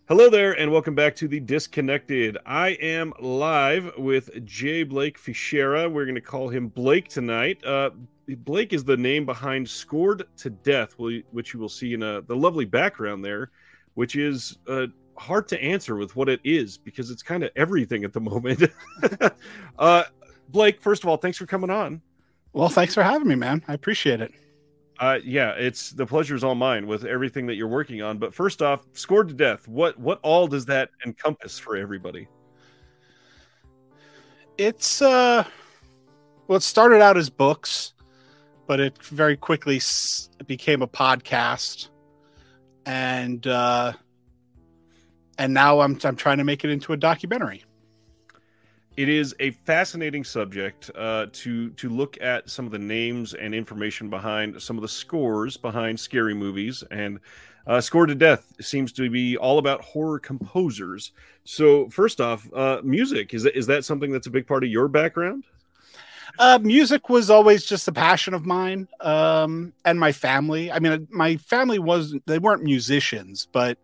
Hello there, and welcome back to the Disconnected. I am live with J. Blake Fichera. We're going to call him Blake tonight. Blake is the name behind "Scored to Death," which you will see in the lovely background there, which is hard to answer with what it is because it's kind of everything at the moment. Blake, first of all, thanks for coming on. Well, thanks for having me, man. I appreciate it. Yeah, it's the pleasure's all mine with everything that you're working on. But first off, Scored to Death. What all does that encompass for everybody? It's it started out as books, but it very quickly became a podcast, and now I'm trying to make it into a documentary. It is a fascinating subject to look at some of the names and information behind some of the scores behind scary movies, and Scored to Death seems to be all about horror composers. So first off, music, is that something that's a big part of your background? Music was always just a passion of mine, and my family. I mean, my family they weren't musicians, but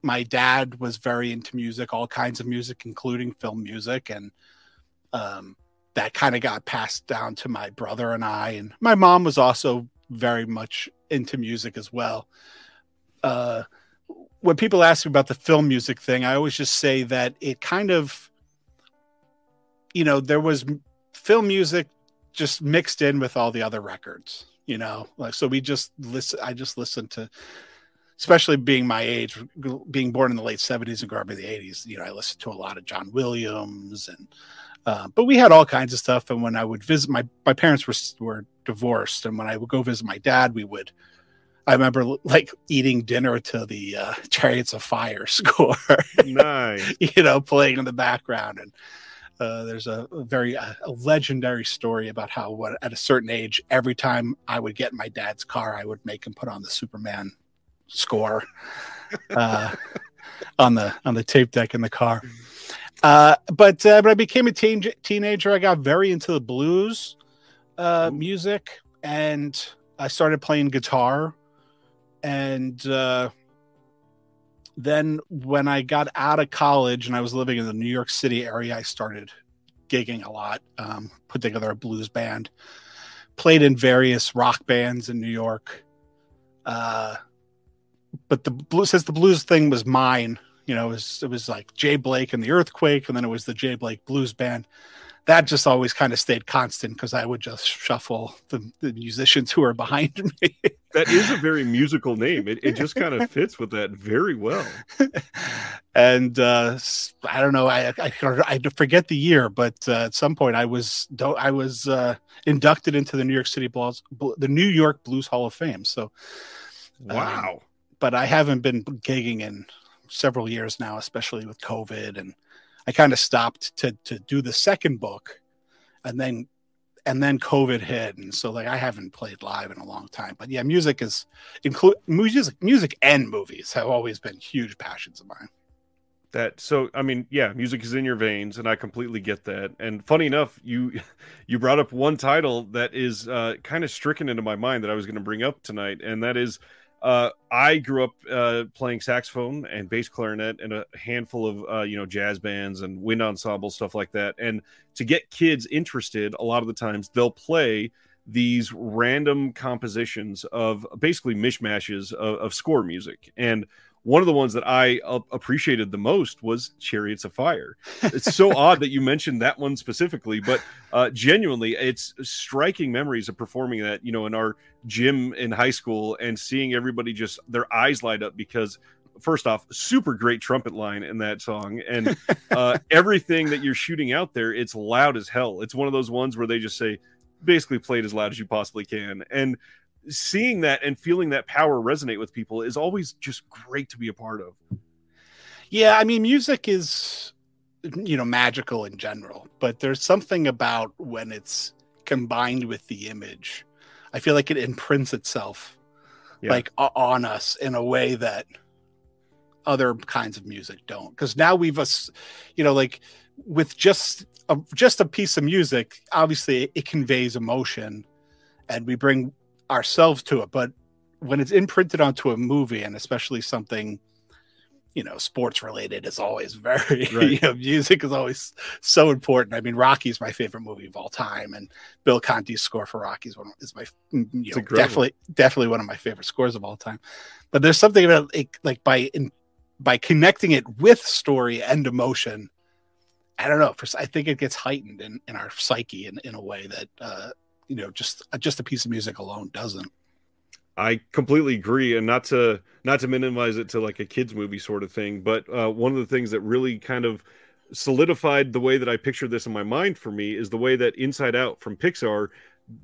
my dad was very into music, all kinds of music, including film music. And that kind of got passed down to my brother and I. And my mom was also very much into music as well. When people ask me about the film music thing, I always just say that it kind of, there was film music just mixed in with all the other records, so I just listened to, especially being my age, being born in the late 70s and growing up in the 80s, I listened to a lot of John Williams, and but we had all kinds of stuff. And when I would visit, my parents were divorced, and when I would go visit my dad, I remember like eating dinner to the Chariots of Fire score, Nice, playing in the background. And there's a very legendary story about how at a certain age, every time I would get in my dad's car, I would make him put on the Superman score on the tape deck in the car. But when I became a teenager, I got very into the blues music, and I started playing guitar. And then when I got out of college and I was living in the New York City area, I started gigging a lot, put together a blues band, played in various rock bands in New York. But since the blues thing was mine, it was like Jay Blake and the Earthquake, and then it was the Jay Blake Blues Band. That just always kind of stayed constant because I would just shuffle the musicians who are behind me. That is a very musical name. It just kind of fits with that very well. And I don't know, I forget the year, but at some point I was inducted into the New York Blues Hall of Fame. So wow. But I haven't been gigging in several years now, especially with COVID. And I kind of stopped to do the second book, and then COVID hit. And so I haven't played live in a long time, but yeah, music and movies have always been huge passions of mine. Music is in your veins, and I completely get that. And funny enough, you brought up one title that is kind of stricken into my mind that I was going to bring up tonight, and that is I grew up playing saxophone and bass clarinet in a handful of jazz bands and wind ensembles, stuff like that. And to get kids interested, a lot of the times they'll play these random compositions of basically mishmashes of score music. And one of the ones that I appreciated the most was Chariots of Fire. It's so odd that you mentioned that one specifically, but genuinely, it's striking memories of performing that, in our gym in high school and seeing everybody just their eyes light up because, first off, super great trumpet line in that song. And everything that you're shooting out there, it's loud as hell. It's one of those ones where they just say, basically play it as loud as you possibly can. And seeing that and feeling that power resonate with people is always just great to be a part of. Yeah, I mean, music is, magical in general, but there's something about when it's combined with the image. I feel like it imprints itself on us in a way that other kinds of music don't. Because now with just a piece of music, obviously it conveys emotion and we bring ourselves to it, but when it's imprinted onto a movie, and especially something sports related is always very, Right. music is always so important. I mean, Rocky's my favorite movie of all time, and Bill Conti's score for Rocky's is my, It's incredible. definitely one of my favorite scores of all time. But there's something about it, like by connecting it with story and emotion. I don't know. I think it gets heightened in our psyche in a way that just a piece of music alone doesn't. I completely agree, and not to minimize it to like a kids movie sort of thing, but one of the things that really kind of solidified the way that I picture this in my mind for me is the way that Inside Out from Pixar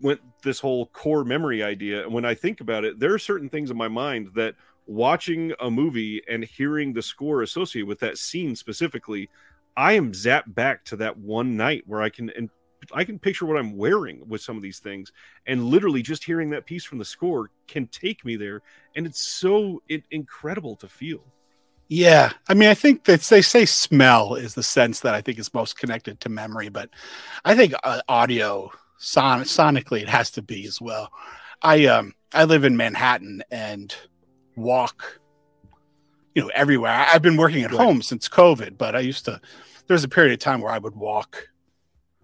went this whole core memory idea. And when I think about it, there are certain things in my mind that watching a movie and hearing the score associated with that scene specifically, I am zapped back to that one night where I can picture what I'm wearing with some of these things, and literally just hearing that piece from the score can take me there, and it's so incredible to feel. Yeah, I mean, I think that they say smell is the sense that I think is most connected to memory, but I think audio, sonically, it has to be as well. I live in Manhattan and walk, everywhere. I've been working at home since COVID, but there was a period of time where I would walk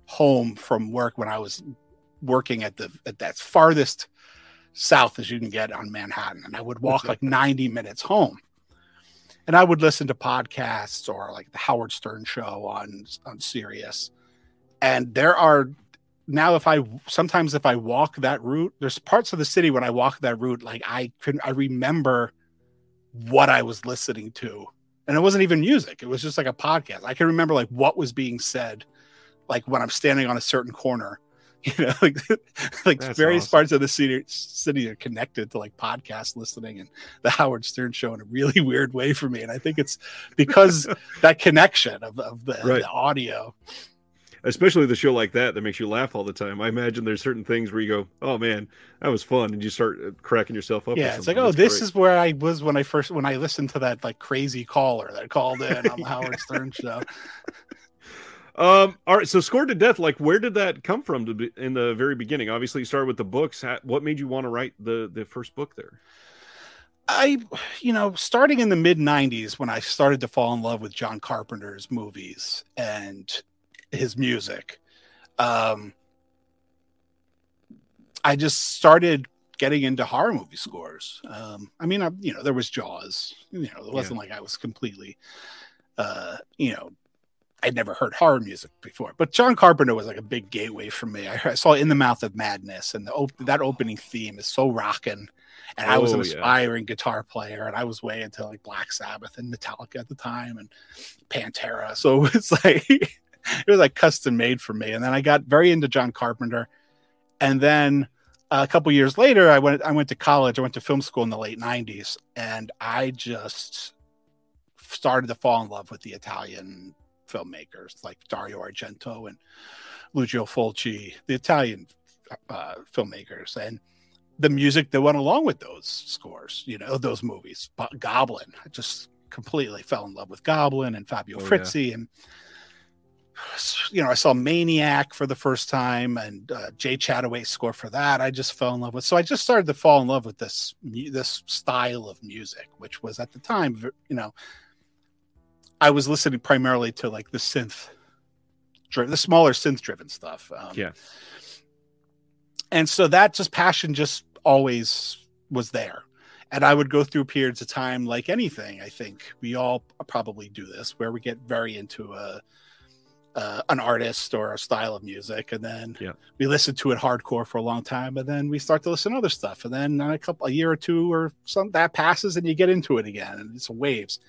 home from work when I was working at that farthest south as you can get on Manhattan, and I would walk like 90 minutes home. And I would listen to podcasts or like the Howard Stern show on Sirius. And there are now, if I walk that route, there's parts of the city when I walk that route, like I remember what I was listening to. And it wasn't even music. It was just like a podcast. I can remember like what was being said, like when I'm standing on a certain corner, like That's various awesome. parts of the city are connected to like podcast listening and the Howard Stern show in a really weird way for me. And I think it's because that connection of the audio. Especially the show like that makes you laugh all the time. I imagine there's certain things where you go, "Oh man, that was fun," and you start cracking yourself up. Yeah, it's like, oh, this is where I was when I listened to that like crazy caller that called in on the Howard Stern show. All right, so Scored to Death, like where did that come from in the very beginning? Obviously you started with the books. What made you want to write the first book there? Starting in the mid 90s when I started to fall in love with John Carpenter's movies and his music, I just started getting into horror movie scores. There was Jaws, it wasn't like I was completely, I'd never heard horror music before, but John Carpenter was like a big gateway for me. I saw In the Mouth of Madness, and that opening theme is so rocking. And I was an aspiring guitar player, and I was way into like Black Sabbath and Metallica at the time, and Pantera. So it was like custom made for me. And then I got very into John Carpenter, and then a couple years later, I went to college. I went to film school in the late '90s, and I just started to fall in love with the Italian filmmakers like Dario Argento and Lucio Fulci, the Italian filmmakers, and the music that went along with those scores, those movies. But Goblin, I just completely fell in love with Goblin and Fabio Frizzi. And, I saw Maniac for the first time, and Jay Chataway's score for that, I just fell in love with. So I just started to fall in love with this style of music, which was at the time, I was listening primarily to like the smaller synth driven stuff. And so that passion just always was there. And I would go through periods of time like anything. I think we all probably do this, where we get very into an artist or a style of music, and then we listen to it hardcore for a long time, and then we start to listen to other stuff, and then a year or two or something that passes, and you get into it again, and it's waves.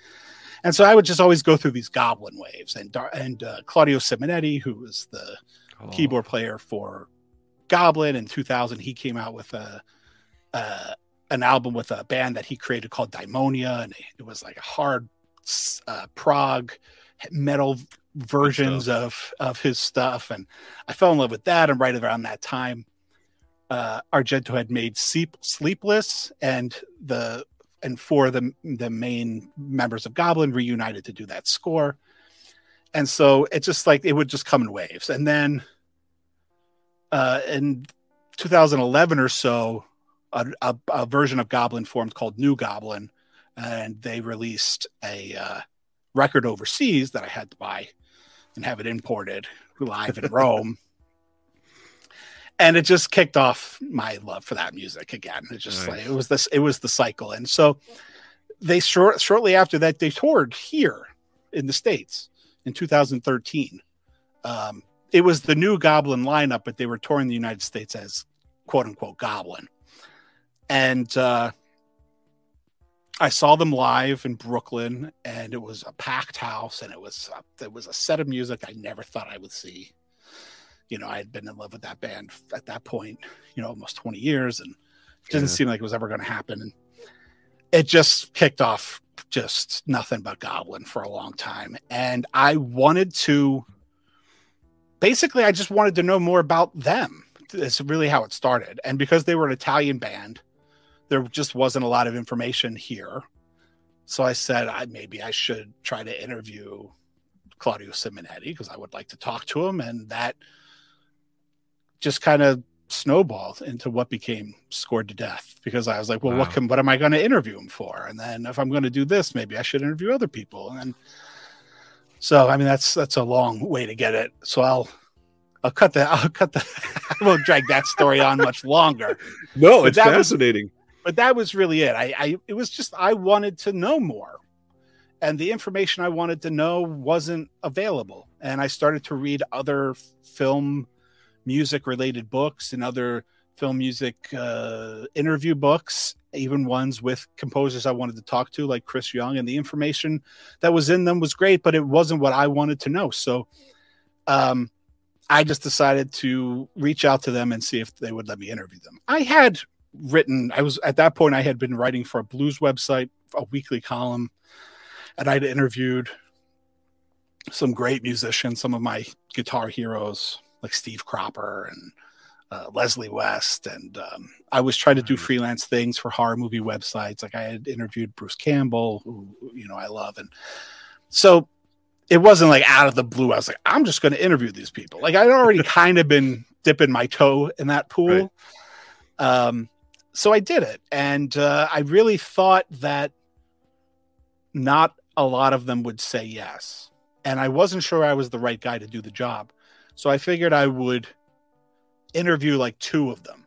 And so I would just always go through these Goblin waves, and Claudio Simonetti, who was the keyboard player for Goblin in 2000, he came out with an album with a band that he created called Daimonia, and it was like a hard prog metal versions of his stuff, and I fell in love with that. And right around that time, Argento had made Sleepless, and four of the main members of Goblin reunited to do that score. And so it just like, it would just come in waves. And then in 2011 or so, a version of Goblin formed called New Goblin, and they released a record overseas that I had to buy and have it imported live in Rome. And it just kicked off my love for that music again. It just Nice. like it was the cycle. And so they shortly after that they toured here in the States in 2013. It was the new Goblin lineup, but they were touring the United States as quote unquote Goblin. And I saw them live in Brooklyn, and it was a packed house, and it was a set of music I never thought I would see. You know, I had been in love with that band at that point, you know, almost 20 years, and it didn't seem like it was ever going to happen. And it just kicked off just nothing but Goblin for a long time. And I wanted to, basically, I just wanted to know more about them. It's really how it started. And because they were an Italian band, there just wasn't a lot of information here. So I said, maybe I should try to interview Claudio Simonetti because I would like to talk to him. And that just kind of snowballed into what became Scored to Death, because I was like, well, what am I going to interview him for? And then if I'm going to do this, maybe I should interview other people. And then, so, I mean, that's a long way to get it. So I'll cut the, I won't drag that story on much longer. No, it's fascinating. But that was really it. It was just, I wanted to know more, and the information I wanted to know wasn't available. And I started to read other film music related books and other film music interview books, even ones with composers I wanted to talk to, like Chris Young, and the information that was in them was great, but it wasn't what I wanted to know. So I just decided to reach out to them and see if they would let me interview them. I had been writing for a blues website, a weekly column, and I'd interviewed some great musicians, some of my guitar heroes like Steve Cropper and Leslie West. And I was trying to do freelance things for horror movie websites. Like I had interviewed Bruce Campbell, who, you know, I love. And so it wasn't like out of the blue. I was like, I'm just going to interview these people. Like I'd already kind of been dipping my toe in that pool. Right. So I did it. And I really thought that not a lot of them would say yes. And I wasn't sure I was the right guy to do the job. So I figured I would interview like 2 of them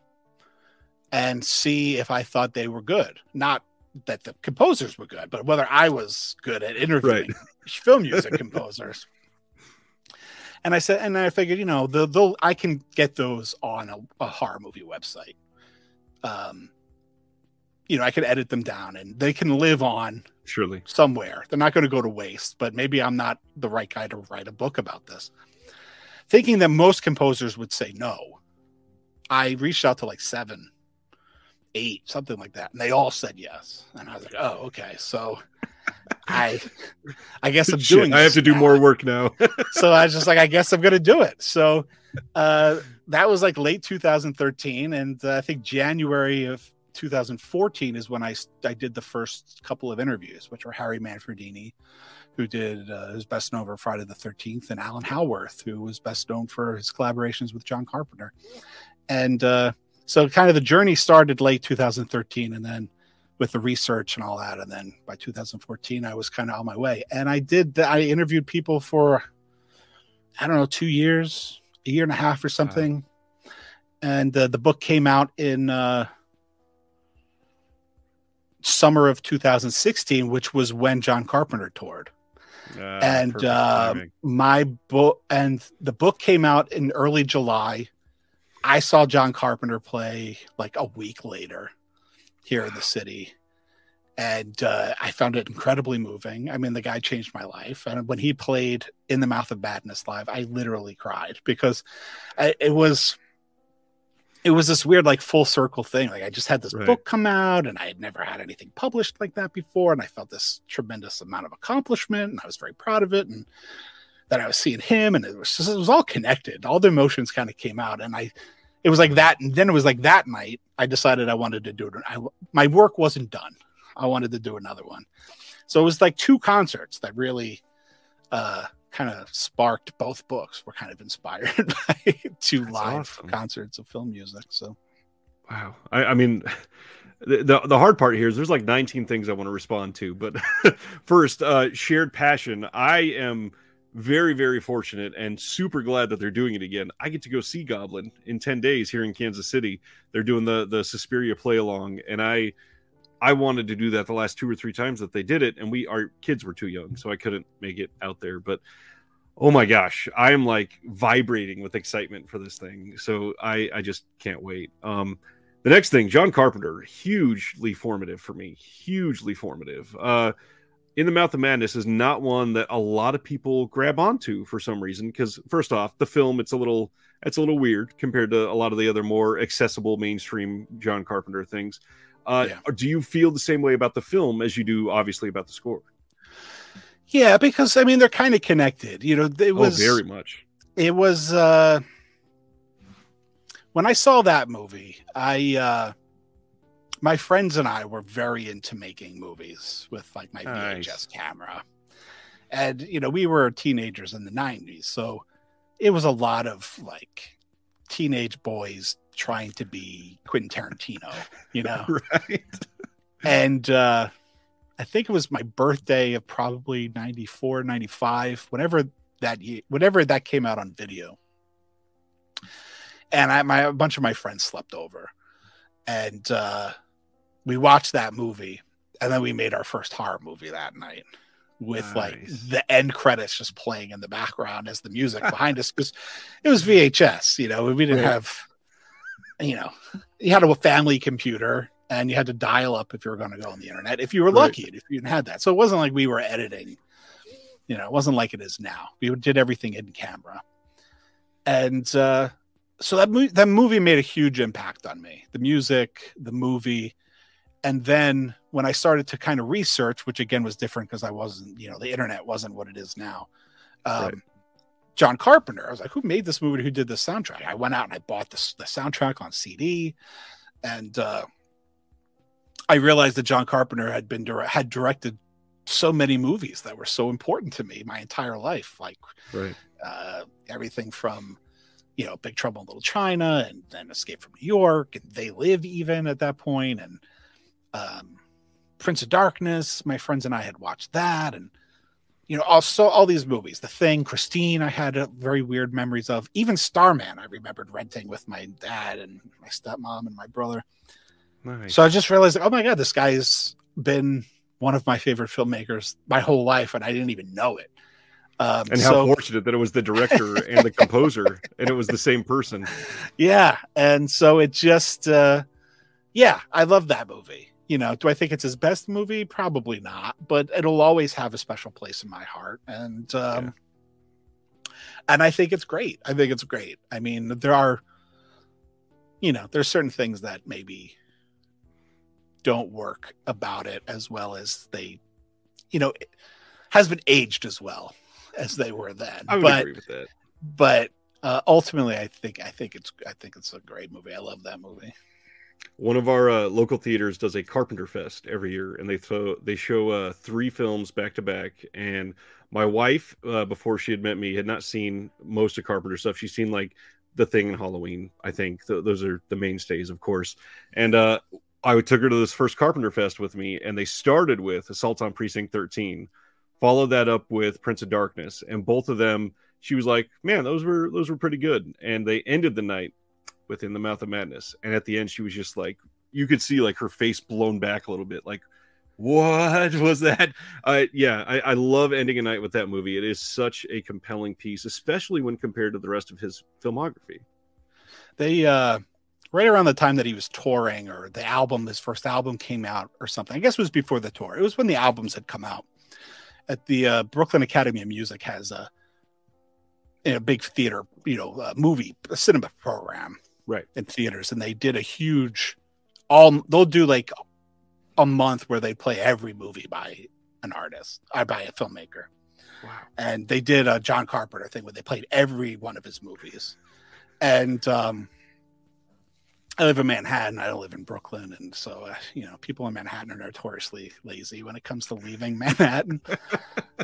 and see if I thought they were good. Not that the composers were good, but whether I was good at interviewing film music composers. And I said, and I figured, you know, I can get those on a horror movie website. You know, I could edit them down and they can live on somewhere. They're not going to go to waste, but maybe I'm not the right guy to write a book about this. Thinking that most composers would say no, I reached out to like 7, 8, something like that, and they all said yes. And I was like, oh, okay. So I guess I'm doing this. I have to do more work now. So I was just like, I guess I'm going to do it. So that was like late 2013. And I think January of 2014 is when I did the first couple of interviews, which were Harry Manfredini, who did who's best known for Friday the 13th, and Alan Howarth, who was best known for his collaborations with John Carpenter. And so kind of the journey started late 2013, and then with the research and all that. And then by 2014, I was kind of on my way. And I interviewed people for, I don't know, 2 years, a year and a half or something. And the book came out in summer of 2016, which was when John Carpenter toured. And my book, and the book came out in early July. I saw John Carpenter play like a week later here in the city. And I found it incredibly moving. I mean, the guy changed my life. And when he played In the Mouth of Madness live, I literally cried because it was this weird, like, full circle thing. Like, I just had this book come out and I had never had anything published like that before. And I felt this tremendous amount of accomplishment and I was very proud of it. And then I was seeing him and it was all connected. All the emotions kind of came out. And it was like that. And then it was like that night, I decided I wanted to do it. My work wasn't done. I wanted to do another one. So it was like 2 concerts that really kind of sparked both books. Were kind of inspired by 2 live concerts of film music. So, wow. I mean, The hard part here is there's like 19 things I want to respond to, but first, shared passion. I am very, very fortunate and super glad that they're doing it again. I get to go see Goblin in 10 days here in Kansas City. They're doing the Suspiria play along, and I wanted to do that the last 2 or 3 times that they did it, and our kids were too young, so I couldn't make it out there. But oh my gosh, I am like vibrating with excitement for this thing. So I just can't wait. The next thing, John Carpenter, hugely formative for me, hugely formative. In the Mouth of Madness is not one that a lot of people grab onto for some reason. Because first off, the film, it's a little weird compared to a lot of the other more accessible mainstream John Carpenter things. Do you feel the same way about the film as you do, obviously, about the score? Yeah, because I mean they're kind of connected. You know, it was very much. It was when I saw that movie, my friends and I were very into making movies with like my VHS camera, and you know we were teenagers in the '90s, so it was a lot of like teenage boys trying to be Quentin Tarantino, you know, right? And I think it was my birthday of probably 94, 95, whenever that came out on video. And a bunch of my friends slept over, and we watched that movie, and then we made our first horror movie that night with like the end credits just playing in the background as the music behind us, because it was VHS, you know, we didn't have, you know, you had a family computer and you had to dial up if you were going to go on the internet, if you were lucky, if you had that. So it wasn't like we were editing, you know, it wasn't like it is now. We did everything in camera. And so that movie made a huge impact on me, the music, the movie. And then when I started to kind of research, which again was different because I wasn't, you know, the internet wasn't what it is now. John Carpenter, I was like, who made this movie? Who did the soundtrack? I went out and I bought the soundtrack on CD, and I realized that John Carpenter had directed so many movies that were so important to me my entire life, like everything from, you know, Big Trouble in Little China, and then Escape from New York, and They Live even at that point, and Prince of Darkness. My friends and I had watched that, and you know, also all these movies, The Thing, Christine, I had very weird memories of. Even Starman, I remembered renting with my dad and my stepmom and my brother. Nice. So I just realized, oh my God, this guy's been one of my favorite filmmakers my whole life, and I didn't even know it. And how fortunate that it was the director and the composer, and it was the same person. Yeah, and so it just, I love that movie. You know, do I think it's his best movie? Probably not, but it'll always have a special place in my heart. And and I think it's great. I mean, there are, you know, there's certain things that maybe don't work about it as well as they, you know, it has been aged as well as they were then. I would agree with that. But ultimately, I think it's a great movie. I love that movie. One of our local theaters does a Carpenter Fest every year, and they show 3 films back to back. And my wife, before she had met me, had not seen most of Carpenter stuff. She's seen like The Thing and Halloween. I think those are the mainstays, of course. And I took her to this first Carpenter Fest with me, and they started with Assault on Precinct 13, followed that up with Prince of Darkness, and both of them, she was like, "Man, those were pretty good." And they ended the night within the Mouth of Madness, and at the end she was just like, you could see like her face blown back a little bit, like, what was that? I love ending a night with that movie. It is such a compelling piece, especially when compared to the rest of his filmography. They right around the time that he was touring, or his first album came out or something, I guess it was before the tour, it was when the albums had come out, at the Brooklyn Academy of Music has a big theater, a cinema program in theaters, and they did a huge, they'll do like a month where they play every movie by an artist, by a filmmaker. Wow. And they did a John Carpenter thing where they played every one of his movies. And I live in Manhattan. I don't live in Brooklyn. And so, people in Manhattan are notoriously lazy when it comes to leaving Manhattan.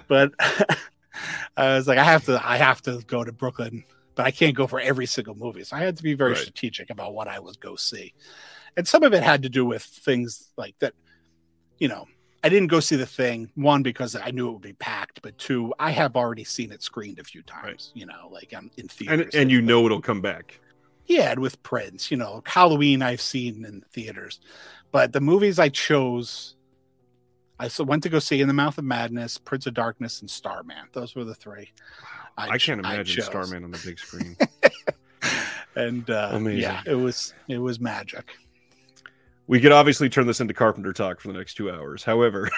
But I was like, I have to go to Brooklyn, but I can't go for every single movie. So I had to be very strategic about what I would go see. And some of it had to do with things like that, you know, I didn't go see The Thing, one, because I knew it would be packed, but two, I have already seen it screened a few times, right. You know, like I'm in theaters. And you know it'll come back. Yeah, and with Prince, you know, Halloween I've seen in theaters. But the movies I chose, I went to go see In the Mouth of Madness, Prince of Darkness, and Starman. Those were the three. Wow. I can't imagine Starman on the big screen. And yeah, it was magic. We could obviously turn this into Carpenter talk for the next 2 hours. However,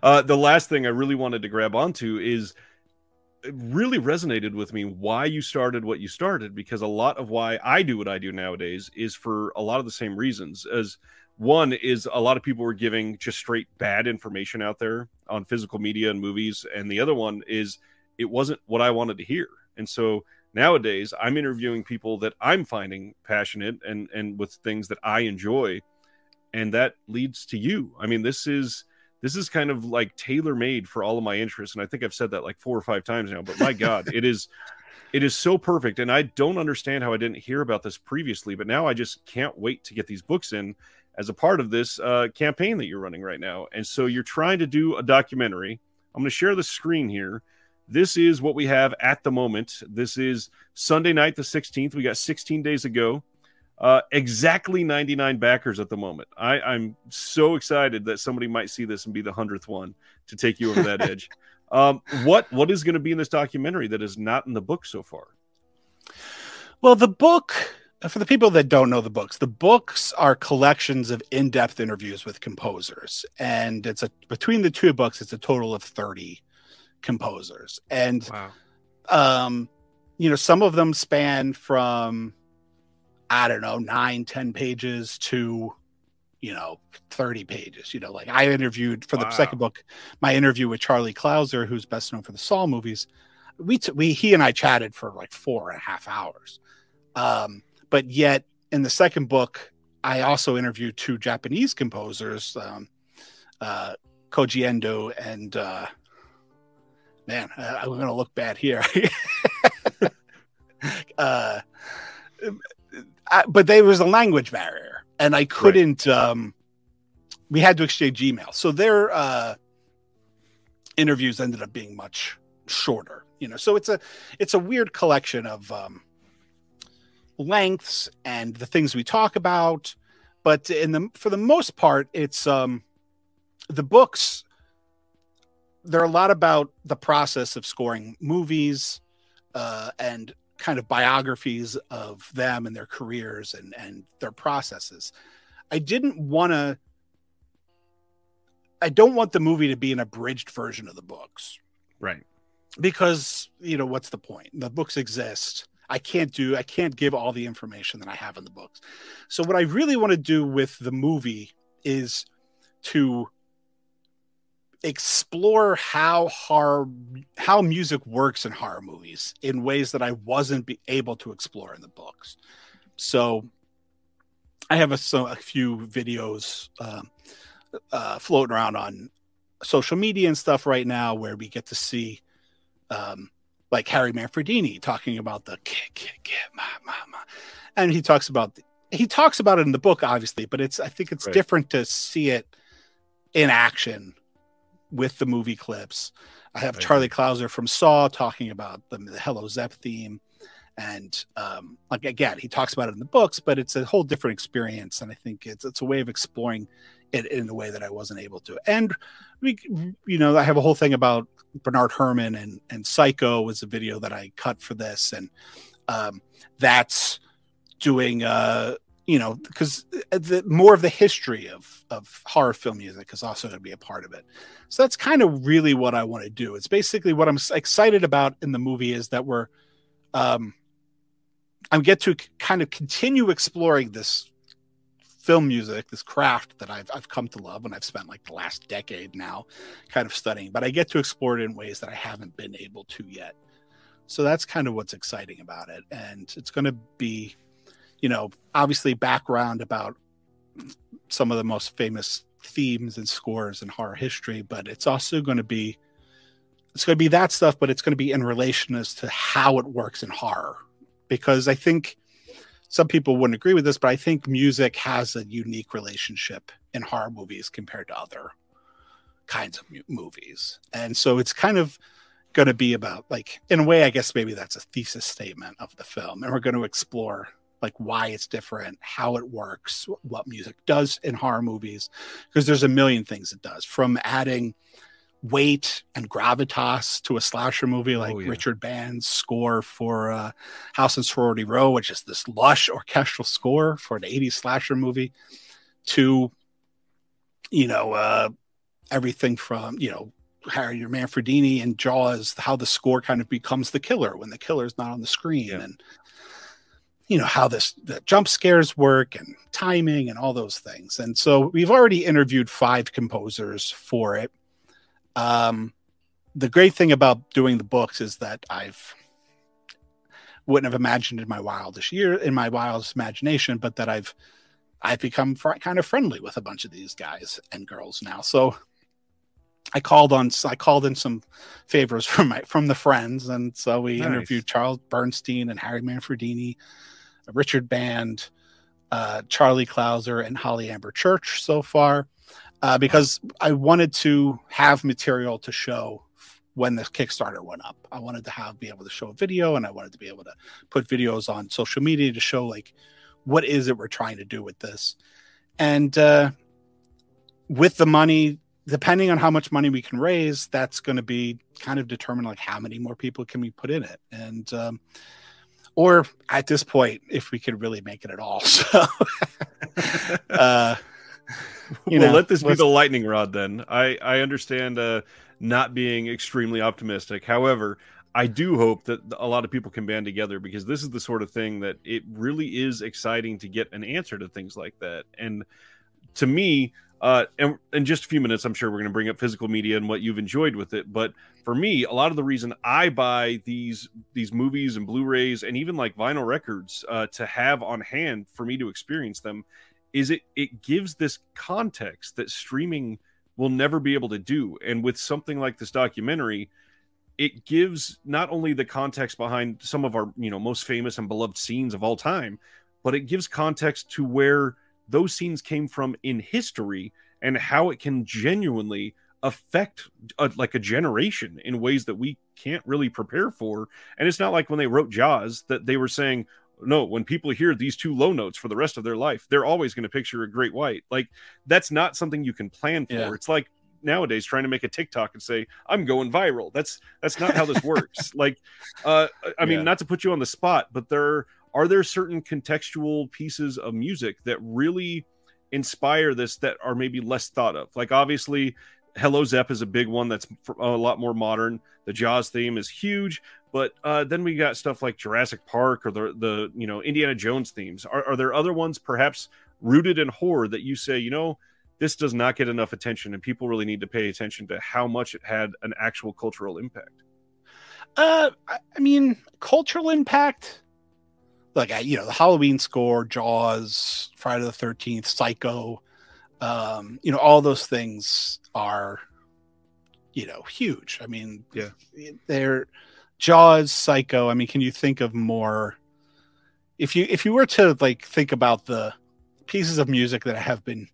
the last thing I really wanted to grab onto is it really resonated with me why you started what you started, because a lot of why I do what I do nowadays is for a lot of the same reasons. As one is, a lot of people were giving just straight bad information out there on physical media and movies. And the other one is it wasn't what I wanted to hear. And so nowadays I'm interviewing people that I'm finding passionate and with things that I enjoy. And that leads to you. I mean, this is kind of like tailor-made for all of my interests. And I think I've said that like 4 or 5 times now, but my God, it is so perfect. And I don't understand how I didn't hear about this previously, but now I just can't wait to get these books in as a part of this campaign that you're running right now. And so you're trying to do a documentary. I'm going to share the screen here. This is what we have at the moment. This is Sunday night, the 16th. We got 16 days ago. Exactly 99 backers at the moment. I'm so excited that somebody might see this and be the 100th one to take you over that edge. What is going to be in this documentary that is not in the book so far? Well, the book, for the people that don't know the books are collections of in-depth interviews with composers. And between the two books, it's a total of 30 composers. And, wow. You know, some of them span from, I don't know, 9-10 pages to, you know, 30 pages. You know, like I interviewed for the second book, my interview with Charlie Clouser, who's best known for the Saw movies. He and I chatted for like 4.5 hours. But yet in the second book, I also interviewed 2 Japanese composers, Koji Endo and man, I'm going to look bad here. But there was a language barrier, and I couldn't. Right. We had to exchange emails, so their interviews ended up being much shorter. You know, so it's a weird collection of lengths and the things we talk about. But for the most part, it's the books. They're a lot about the process of scoring movies and kind of biographies of them and their careers and their processes. I don't want the movie to be an abridged version of the books. Right. Because, you know, what's the point? The books exist. I can't give all the information that I have in the books. So what I really want to do with the movie is to explore how music works in horror movies in ways that I wasn't able to explore in the books. So I have a few videos floating around on social media and stuff right now where we get to see like Harry Manfredini talking about the and he talks about it in the book, obviously, but I think it's different to see it in action with the movie clips. I have Charlie Clouser from Saw talking about the Hello Zep theme. And like, again, he talks about it in the books, but it's a whole different experience. And I think it's a way of exploring it in a way that I wasn't able to. And I have a whole thing about Bernard Herrmann and Psycho was a video that I cut for this. And that's doing, because more of the history of horror film music is also going to be a part of it. So that's kind of really what I want to do. It's basically what I'm excited about in the movie is that I get to kind of continue exploring this film music, this craft that I've come to love, and I've spent like the last decade now kind of studying, but I get to explore it in ways that I haven't been able to yet. So that's kind of what's exciting about it. And it's going to be, obviously background about some of the most famous themes and scores in horror history, but it's also going to be that stuff, but it's going to be in relation as to how it works in horror. Because I think some people wouldn't agree with this, but I think music has a unique relationship in horror movies compared to other kinds of movies. And so it's kind of going to be about, like, in a way, I guess maybe that's a thesis statement of the film. And we're going to explore like why it's different, how it works, what music does in horror movies, because there's a million things it does, from adding weight and gravitas to a slasher movie, like Richard Band's score for House and Sorority Row, which is this lush orchestral score for an 80s slasher movie, to, you know, everything from, you know, Harry Manfredini and Jaws, how the score kind of becomes the killer when the killer's not on the screen, and you know how the jump scares work and timing and all those things. And so we've already interviewed 5 composers for it. The great thing about doing the books is that wouldn't have imagined in my wildest imagination, but that I've become kind of friendly with a bunch of these guys and girls now. So I called in some favors from the friends, and so we interviewed Charles Bernstein and Harry Manfredini, Richard Band, Charlie Clouser, and Holly Amber Church so far, because I wanted to have material to show when the Kickstarter went up. I wanted to be able to show a video, and I wanted to be able to put videos on social media to show, like, what is it we're trying to do with this. And with the money, depending on how much money we can raise, that's going to be kind of determine, like, how many more people can we put in it. And, or at this point, if we could really make it at all. So, let this be the lightning rod then. I understand not being extremely optimistic. However, I do hope that a lot of people can band together, because this is the sort of thing that it really is exciting to get an answer to things like that. And to me, and in just a few minutes, I'm sure we're going to bring up physical media and what you've enjoyed with it. But for me, a lot of the reason I buy these movies and Blu-rays and even like vinyl records to have on hand for me to experience them is it gives this context that streaming will never be able to do. And with something like this documentary, it gives not only the context behind some of our, you know, most famous and beloved scenes of all time, but it gives context to where those scenes came from in history and how it can genuinely affect like a generation in ways that we can't really prepare for. And it's not like when they wrote Jaws that they were saying, no, when people hear these 2 low notes for the rest of their life, they're always going to picture a great white. Like, that's not something you can plan for. Yeah. It's like nowadays trying to make a TikTok and say, I'm going viral. That's not how this works. Like, I mean, not to put you on the spot, but are there certain contextual pieces of music that really inspire this that are maybe less thought of? Like, obviously, Hello Zepp is a big one that's a lot more modern. The Jaws theme is huge, but then we got stuff like Jurassic Park or the you know, Indiana Jones themes. Are there other ones perhaps rooted in horror that you say, you know, this does not get enough attention and people really need to pay attention to how much it had an actual cultural impact? I mean, cultural impact, like, you know, the Halloween score, Jaws, Friday the 13th, Psycho, you know, all those things are, you know, huge. I mean, they're Jaws, Psycho. I mean, can you think of more? If you were to, like, think about the pieces of music that have been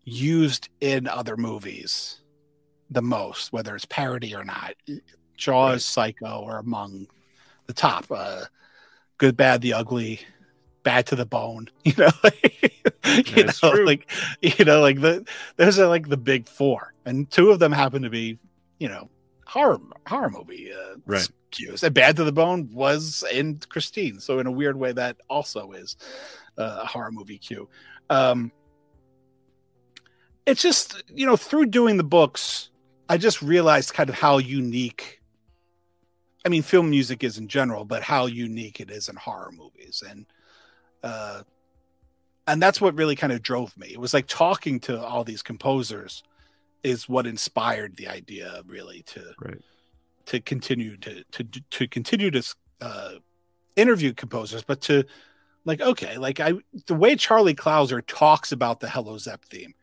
used in other movies the most, whether it's parody or not, Jaws, Psycho are among the top. Good, Bad, the Ugly, Bad to the Bone. You know, those are like the big 4, and 2 of them happen to be, you know, horror movie cues. And Bad to the Bone was in Christine, so in a weird way, that also is a horror movie cue. It's just, you know, through doing the books, I just realized kind of how unique, I mean, film music is in general, but how unique it is in horror movies. And that's what really kind of drove me. It was like talking to all these composers is what inspired the idea, really, to continue to continue to interview composers, but to, like, okay, like, the way Charlie Clouser talks about the Hello Zepp theme,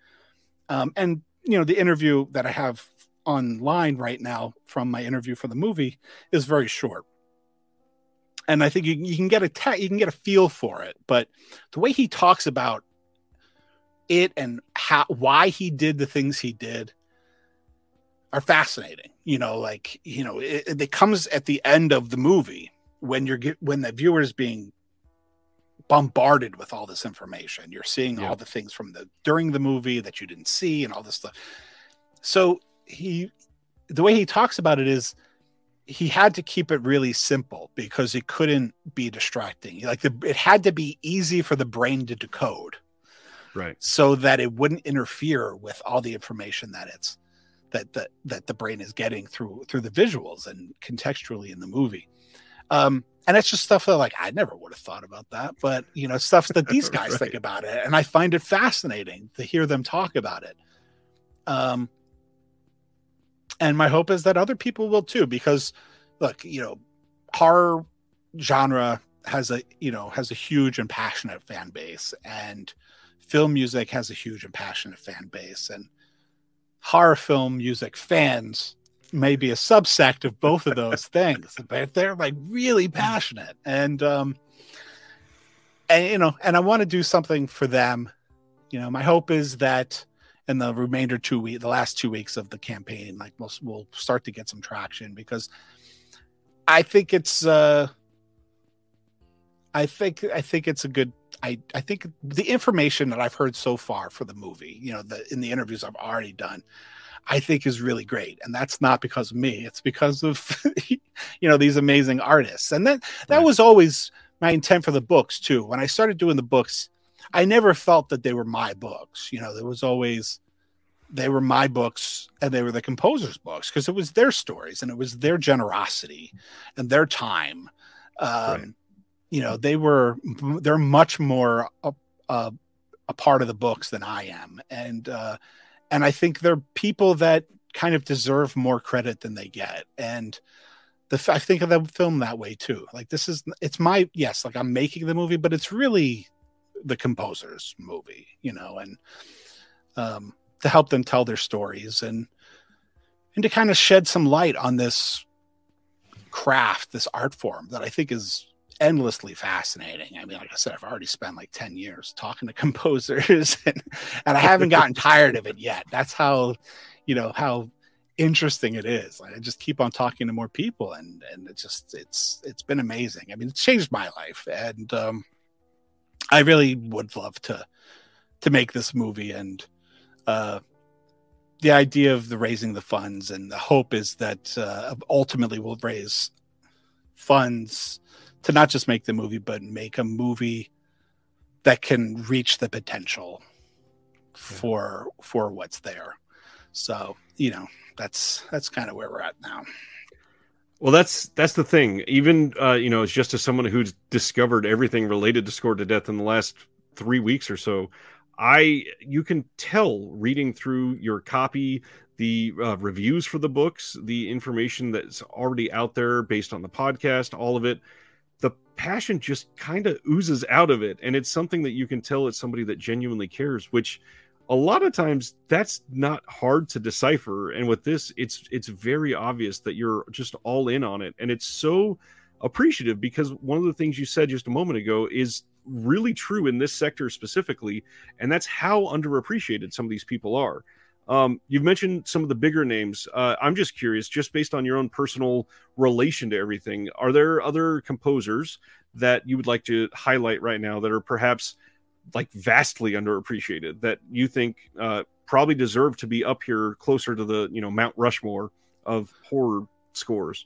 and, you know, the interview that I have online right now from my interview for the movie is very short. And I think you can get you can get a feel for it, but the way he talks about it and why he did the things he did are fascinating. It comes at the end of the movie when the viewer is being bombarded with all this information. You're seeing all the things from during the movie that you didn't see and all this stuff. So the way he talks about it is he had to keep it really simple because it couldn't be distracting. It had to be easy for the brain to decode, right? So that it wouldn't interfere with all the information that the brain is getting through the visuals and contextually in the movie. And it's just stuff that I never would have thought about that, but stuff that these guys think about it. And I find it fascinating to hear them talk about it. And my hope is that other people will too, because look, horror genre has a huge and passionate fan base, and film music has a huge and passionate fan base, and horror film music fans may be a subsect of both of those things, but they're really passionate. And I want to do something for them. My hope is that in the remainder the last 2 weeks of the campaign, we'll start to get some traction, because I think it's I think it's a good. I think the information that I've heard so far for the movie, in the interviews I've already done, I think is really great. And that's not because of me. It's because of, these amazing artists. And that was always my intent for the books too. When I started doing the books, I never felt that they were my books. There was always, they were my books and they were the composer's books, because it was their stories and it was their generosity and their time. They're much more a part of the books than I am. And I think they're people that kind of deserve more credit than they get. And I think of the film that way too. I'm making the movie, but it's really the composer's movie, and to help them tell their stories and to kind of shed some light on this craft, this art form that I think is endlessly fascinating. I mean, like I said, I've already spent 10 years talking to composers and I haven't gotten tired of it yet. That's how interesting it is. I just keep on talking to more people and it's been amazing. I mean, it's changed my life, and I really would love to make this movie. And the idea of raising the funds, and the hope is that ultimately we'll raise funds to not just make the movie, but make a movie that can reach the potential for what's there. So, that's kind of where we're at now. Well, that's the thing. Even, it's just as someone who's discovered everything related to Scored to Death in the last 3 weeks or so, you can tell reading through your copy, the reviews for the books, the information that's already out there based on the podcast, all of it, the passion just kind of oozes out of it. And it's something that you can tell it's somebody that genuinely cares, which a lot of times that's not hard to decipher. And with this, it's very obvious that you're just all in on it. And it's so appreciative, because one of the things you said just a moment ago is really true in this sector specifically. And that's how underappreciated some of these people are. You've mentioned some of the bigger names. I'm just curious, just based on your own personal relation to everything, are there other composers that you would like to highlight right now that are perhaps vastly underappreciated, that you think probably deserve to be up here closer to the, Mount Rushmore of horror scores?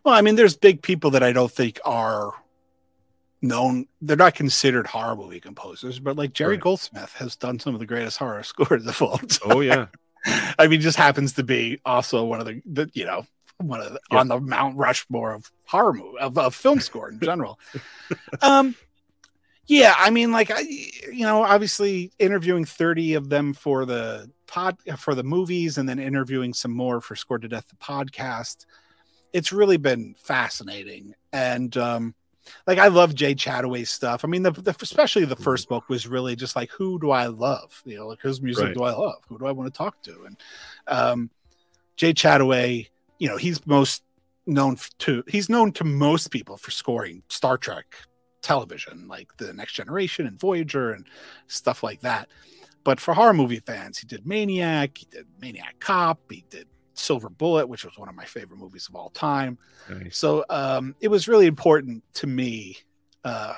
Well, I mean, there's big people that I don't think are known. They're not considered horror movie composers, but Jerry Goldsmith has done some of the greatest horror scores of all time. Oh yeah. I mean, just happens to be also one of the on the Mount Rushmore of horror movie of film score in general. Yeah, I mean, obviously interviewing 30 of them for the movies, and then interviewing some more for Scored to Death, the podcast. It's really been fascinating. And I love Jay Chataway's stuff. I mean, especially the first book was really just who do I love? Whose music do I love? Who do I want to talk to? And Jay Chataway, he's most he's known to most people for scoring Star Trek television, like The Next Generation and Voyager and stuff like that. But for horror movie fans, he did Maniac, he did Maniac Cop, he did Silver Bullet, which was one of my favorite movies of all time. Nice. So it was really important to me,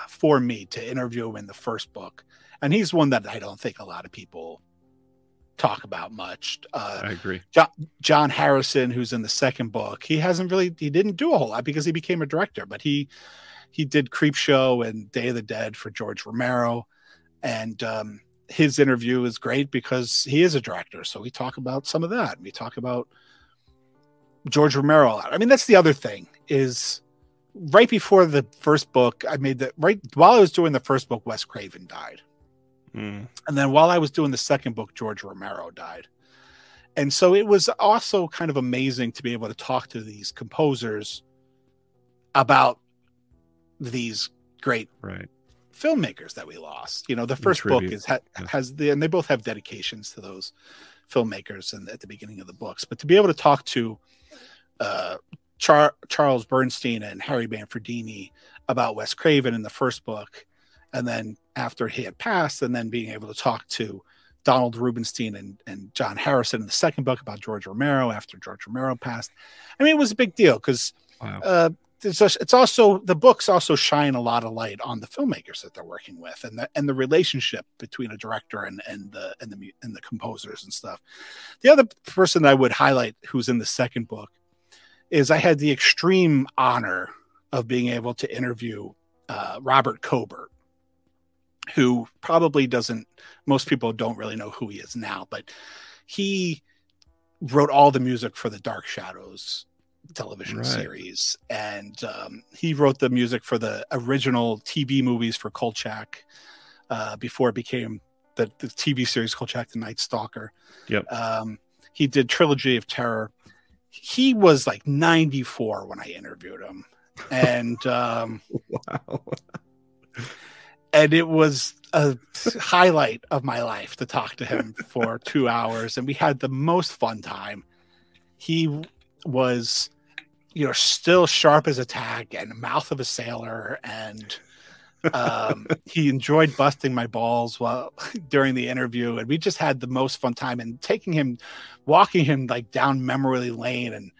for me to interview him in the first book. And he's one that I don't think a lot of people talk about much. I agree. John Harrison, who's in the second book, he didn't do a whole lot because he became a director, but he did Creepshow and Day of the Dead for George Romero. And his interview is great because he is a director. So we talk about some of that. We talk about George Romero a lot. I mean, that's the other thing is right before the first book, right while I was doing the first book, Wes Craven died. And then while I was doing the second book, George Romero died. And so it was also kind of amazing to be able to talk to these composers about these great filmmakers that we lost. You know, the first book and they both have dedications to those filmmakers at the beginning of the books. But to be able to talk to Charles Bernstein and Harry Manfredini about Wes Craven in the first book, and then after he had passed, and then being able to talk to Donald Rubinstein and John Harrison in the second book about George Romero after George Romero passed. I mean, it was a big deal because it's also, the books also shine a lot of light on the filmmakers that they're working with and the relationship between a director and the composers and stuff. The other person that I would highlight who's in the second book is I had the extreme honor of being able to interview Robert Cobert, who probably most people don't really know who he is now, but he wrote all the music for the Dark Shadows television series. And he wrote the music for the original TV movies for Kolchak before it became the TV series Kolchak the Night Stalker. Yep. He did Trilogy of Terror. He was like 94 when I interviewed him. And wow. And it was a highlight of my life to talk to him for 2 hours. And we had the most fun time. He was, still sharp as a tack and mouth of a sailor. And he enjoyed busting my balls during the interview. And we just had the most fun time and walking him like down memory lane and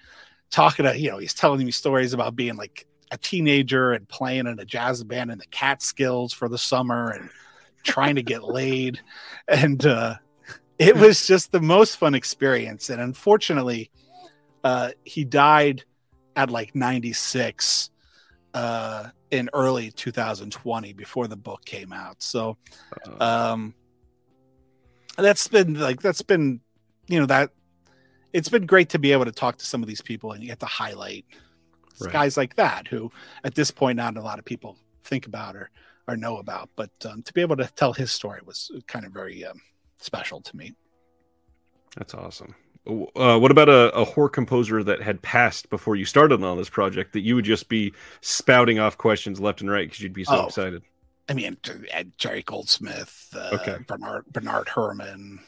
talking to, he's telling me stories about being like a teenager and playing in a jazz band in the Catskills for the summer and trying to get laid. And it was just the most fun experience. And unfortunately, he died at like 96 in early 2020 before the book came out. So it's been great to be able to talk to some of these people and you get to highlight guys like that who at this point not a lot of people think about or know about, but to be able to tell his story was kind of very special to me. That's awesome. What about a horror composer that had passed before you started on this project that you would just be spouting off questions left and right because you'd be so excited? I mean, Jerry Goldsmith, Bernard Herrmann,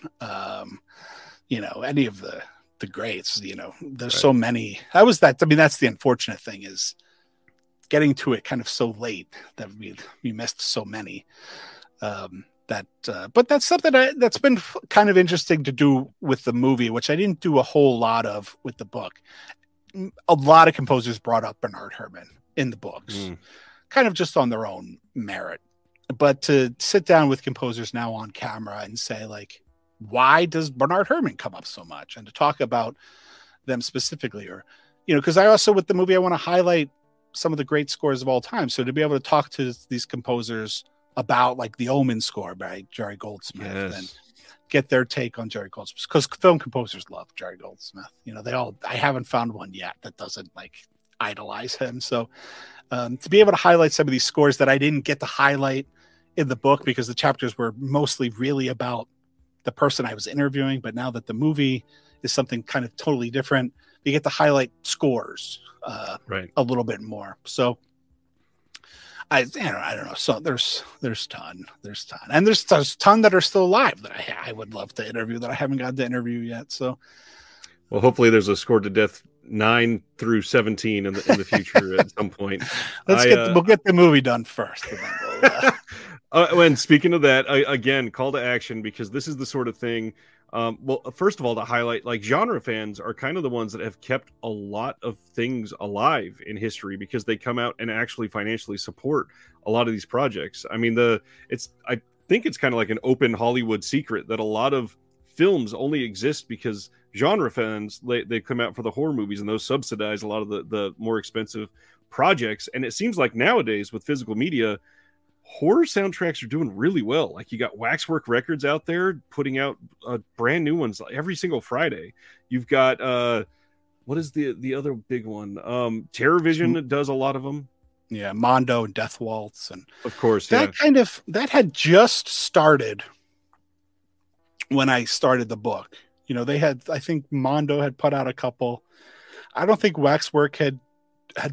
any of the greats, there's so many. That's the unfortunate thing is getting to it kind of so late that we missed so many. But that's something that's been kind of interesting to do with the movie, which I didn't do a whole lot of with the book. A lot of composers brought up Bernard Herrmann in the books, kind of just on their own merit. But to sit down with composers now on camera and say, like, why does Bernard Herrmann come up so much? And to talk about them specifically, or, because I also, with the movie, I want to highlight some of the great scores of all time. So to be able to talk to these composers about like the Omen score by Jerry Goldsmith and get their take on Jerry Goldsmith, because film composers love Jerry Goldsmith. I haven't found one yet that doesn't like idolize him. So to be able to highlight some of these scores that I didn't get to highlight in the book because the chapters were mostly really about the person I was interviewing, but now that the movie is something kind of totally different, you get to highlight scores a little bit more. So I don't know. So there's ton, and there's ton that are still alive that I would love to interview that I haven't gotten to interview yet. So Well, hopefully there's a Scored to Death 9 through 17 in the future at some point. We'll get the movie done first. And then when speaking of that, again, call to action, because this is the sort of thing. Well, first of all, to highlight, like, genre fans are kind of the ones that have kept a lot of things alive in history, because they come out and actually financially support a lot of these projects. I mean, I think it's kind of like an open Hollywood secret that a lot of films only exist because genre fans, they come out for the horror movies, and those subsidize a lot of the more expensive projects. And it seems like nowadays with physical media, horror soundtracks are doing really well. Like, you got Waxwork Records out there putting out brand new ones every single Friday. You've got what is the other big one? TerrorVision does a lot of them. Yeah, Mondo and Death Waltz, and of course that had just started when I started the book. You know, I think Mondo had put out a couple. I don't think Waxwork had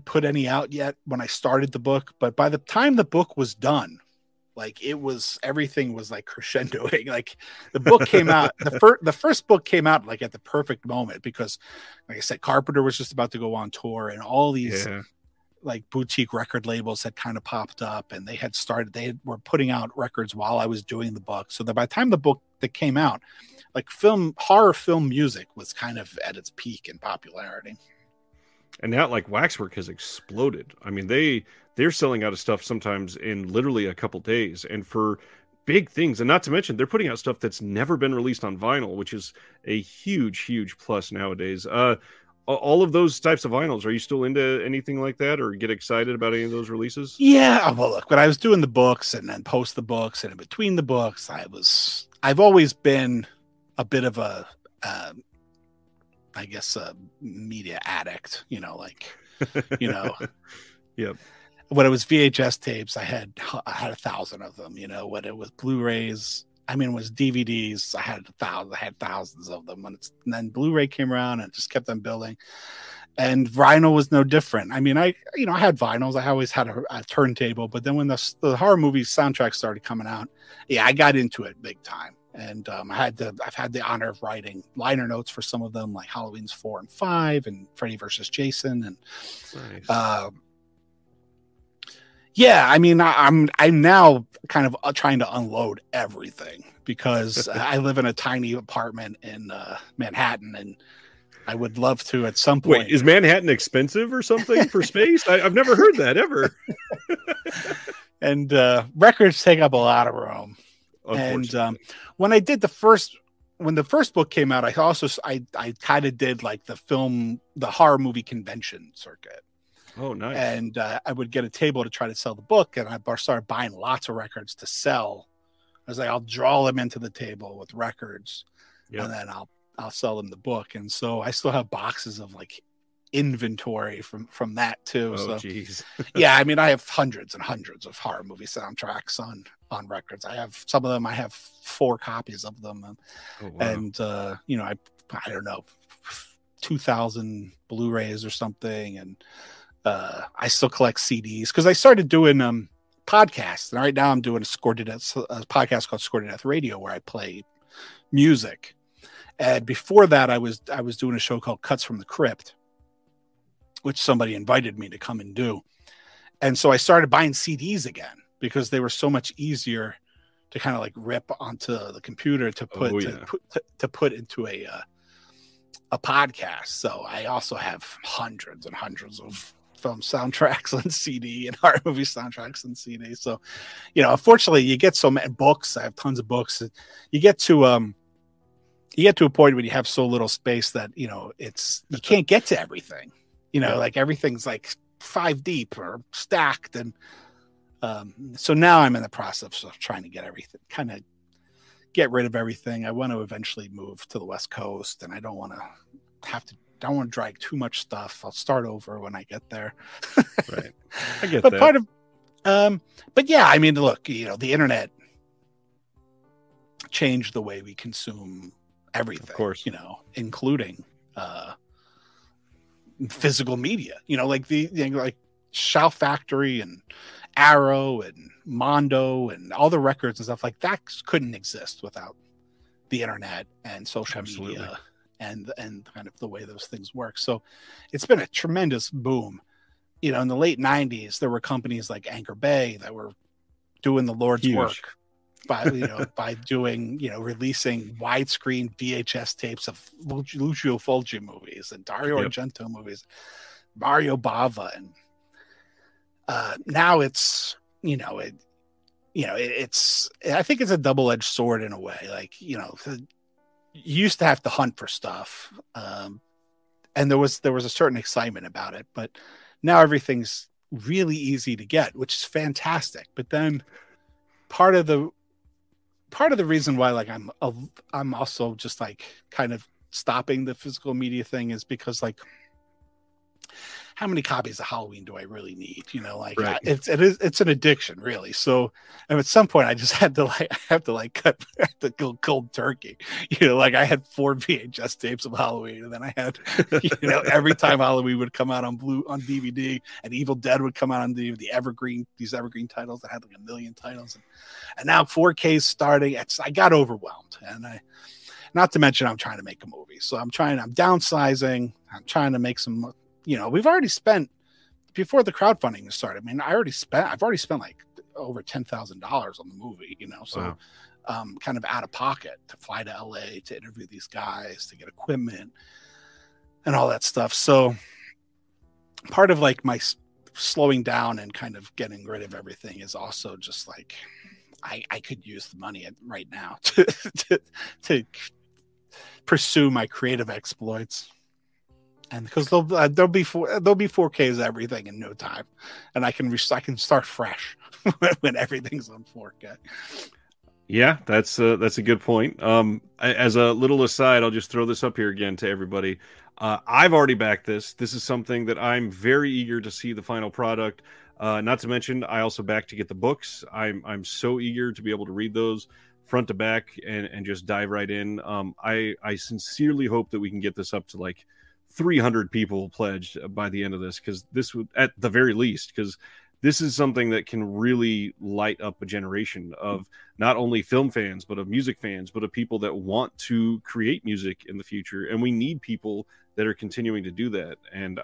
put any out yet when I started the book, but by the time the book was done, like, everything was like crescendoing. Like, the book came out, the first book came out like at the perfect moment, because, like I said, Carpenter was just about to go on tour, and all these like boutique record labels had kind of popped up, and they were putting out records while I was doing the book. So that by the time the book that came out, like, horror film music was kind of at its peak in popularity. And now, like, Waxwork has exploded. I mean, they're selling out of stuff sometimes in literally a couple days, and for big things. And not to mention, they're putting out stuff that's never been released on vinyl, which is a huge plus nowadays. All of those types of vinyls, are you still into anything like that, or get excited about any of those releases? Yeah, well, look, when I was doing the books and then post the books and in between the books, I've always been a bit of a I guess a media addict, like, Yep. When it was VHS tapes, I had 1,000 of them. When it was Blu-rays, it was DVDs, I had thousands of them. And then Blu-ray came around and just kept on building. And vinyl was no different. I had vinyls. I always had a turntable, but then when the horror movie soundtracks started coming out, I got into it big time. And I've had the honor of writing liner notes for some of them, like Halloween's 4 and 5 and Freddy versus Jason. And nice. I'm now kind of trying to unload everything, because I live in a tiny apartment in Manhattan, and I would love to at some point. Wait, is Manhattan expensive or something for space? I've never heard that ever. And records take up a lot of room. And when the first book came out, I kind of did like the horror movie convention circuit. Oh, nice. And I would get a table to try to sell the book, and I started buying lots of records to sell. I was like, I'll draw them into the table with records, and then I'll sell them the book. And so I still have boxes of like inventory from that too. Oh, geez. Yeah, I have hundreds and hundreds of horror movie soundtracks on records. I have some of them. I have 4 copies of them, and I don't know, 2,000 Blu-rays or something. And I still collect CDs, because I started doing podcasts, and right now I'm doing a podcast called Scored to Death Radio, where I play music. And before that, I was doing a show called Cuts from the Crypt, which somebody invited me to come and do. And so I started buying CDs again, because they were so much easier to kind of like rip onto the computer to put into a podcast. So I also have hundreds and hundreds of film soundtracks on CD and horror movie soundtracks on CD. So, unfortunately, you get so many books. I have tons of books. You get to a point when you have so little space that you can't get to everything. Like everything's like 5 deep or stacked, and so now I'm in the process of trying to get rid of everything. I want to eventually move to the West Coast, and I don't want to drag too much stuff. I'll start over when I get there. Right. I get but that. Part of but yeah, look, the internet changed the way we consume everything, of course, including physical media, like like Shout Factory and Arrow and Mondo and all the records and stuff like that couldn't exist without the internet and social media and kind of the way those things work. So it's been a tremendous boom. You know, in the late 90s, there were companies like Anchor Bay that were doing the Lord's work by doing, releasing widescreen VHS tapes of Lucio Fulci movies and Dario Argento movies, Mario Bava. And now it's, it's, I think it's a double-edged sword in a way. Like, you used to have to hunt for stuff. And there was a certain excitement about it, but now everything's really easy to get, which is fantastic. But then part of the reason why, like, I'm also just like kind of stopping the physical media thing is because, like, how many copies of Halloween do I really need? Right. It's an addiction, really. So, and at some point I just had to cut the cold turkey. Like I had 4 VHS tapes of Halloween, and then I had, every time Halloween would come out on DVD, and Evil Dead would come out on these evergreen titles that had like 1 million titles, and now 4K is starting. I got overwhelmed, and not to mention I'm trying to make a movie, so I'm downsizing. I'm trying to make some. We've already spent, before the crowdfunding started, I mean, I've already spent like over $10,000 on the movie, so wow. Kind of out of pocket to fly to LA to interview these guys, to get equipment and all that stuff. So part of like my slowing down and kind of getting rid of everything is also just like, I could use the money right now to pursue my creative exploits. And because there'll be 4Ks everything in no time, and I can start fresh when everything's on 4K. Yeah, that's a good point. As a little aside, I'll just throw this up here again to everybody. I've already backed this. This is something that I'm very eager to see the final product. Not to mention, I also backed to get the books. I'm so eager to be able to read those front to back and just dive right in. I sincerely hope that we can get this up to like 300 people pledged by the end of this, because this would, at the very least, because this is something that can really light up a generation of not only film fans, but of music fans, but of people that want to create music in the future. And we need people that are continuing to do that. And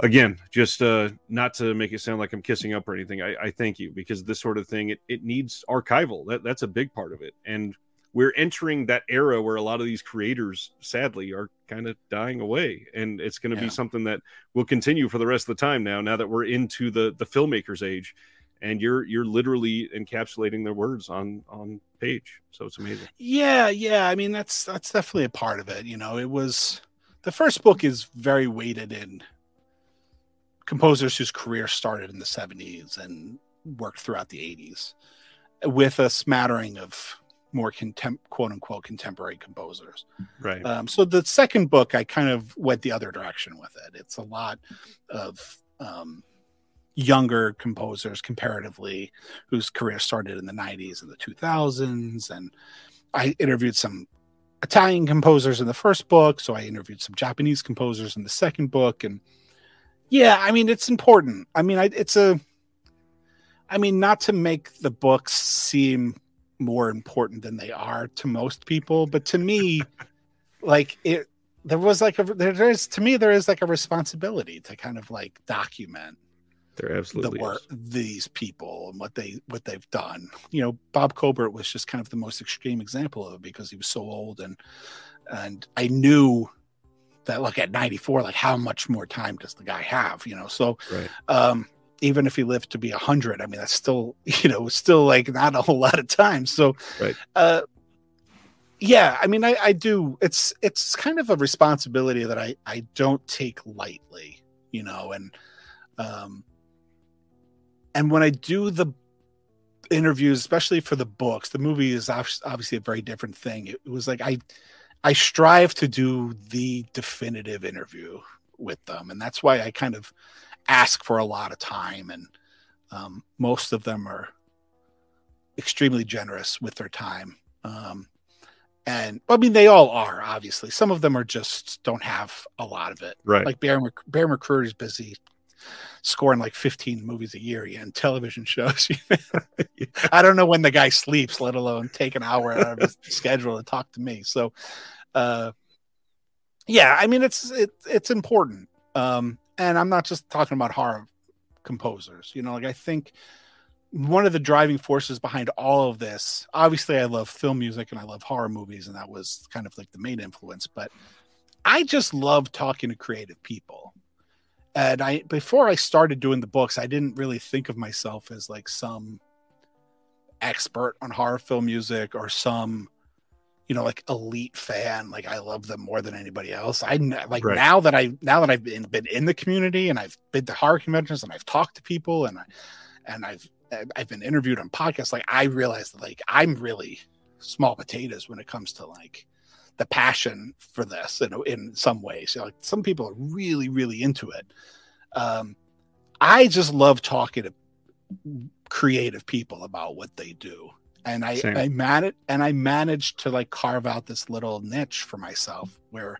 again, just not to make it sound like I'm kissing up or anything, I thank you, because this sort of thing, it needs archival. That's a big part of it. And we're entering that era where a lot of these creators, sadly, are kind of dying away. And it's going to be something that will continue for the rest of the time now that we're into the filmmaker's age. And you're literally encapsulating their words on page. So it's amazing. Yeah. I mean, that's definitely a part of it. It was, the first book is very weighted in composers whose career started in the 70s and worked throughout the 80s, with a smattering of more quote unquote contemporary composers. Right. So the second book, I kind of went the other direction with it. It's a lot of younger composers comparatively whose career started in the 90s and the 2000s. And I interviewed some Italian composers in the first book. So I interviewed some Japanese composers in the second book. And yeah, I mean, it's important. I mean, not to make the books seem more important than they are to most people, but to me, like there is like a responsibility to kind of like document there absolutely the work, these people, and what they've done. Bob Cobert was just kind of the most extreme example of it, because he was so old, and I knew that, like, at 94, like, how much more time does the guy have? So right. Even if he lived to be 100, I mean, that's still, still like not a whole lot of time. So, right. Yeah, I mean, I do. It's kind of a responsibility that I don't take lightly, and when I do the interviews, especially for the books, the movie is obviously a very different thing. It was like, I strive to do the definitive interview with them. And that's why I kind of ask for a lot of time. And most of them are extremely generous with their time. And I mean, they all are, obviously. Some of them are just don't have a lot of it. Right. Like Bear McCreary's busy scoring like 15 movies a year and television shows. I don't know when the guy sleeps, let alone take an hour out of his schedule to talk to me. So, Yeah, I mean it's important. And I'm not just talking about horror composers. You know, like I think one of the driving forces behind all of this, obviously I love film music and I love horror movies, and that was kind of like the main influence, but I just love talking to creative people. And before I started doing the books, I didn't really think of myself as like some expert on horror film music or some, you know, like elite fan. Like I love them more than anybody else. Like Right. now that I've been in the community and I've been to horror conventions and I've talked to people and I've been interviewed on podcasts, like I realized that like I'm really small potatoes when it comes to like the passion for this in some ways. You know, like some people are really, really into it. I just love talking to creative people about what they do. And I managed to like carve out this little niche for myself where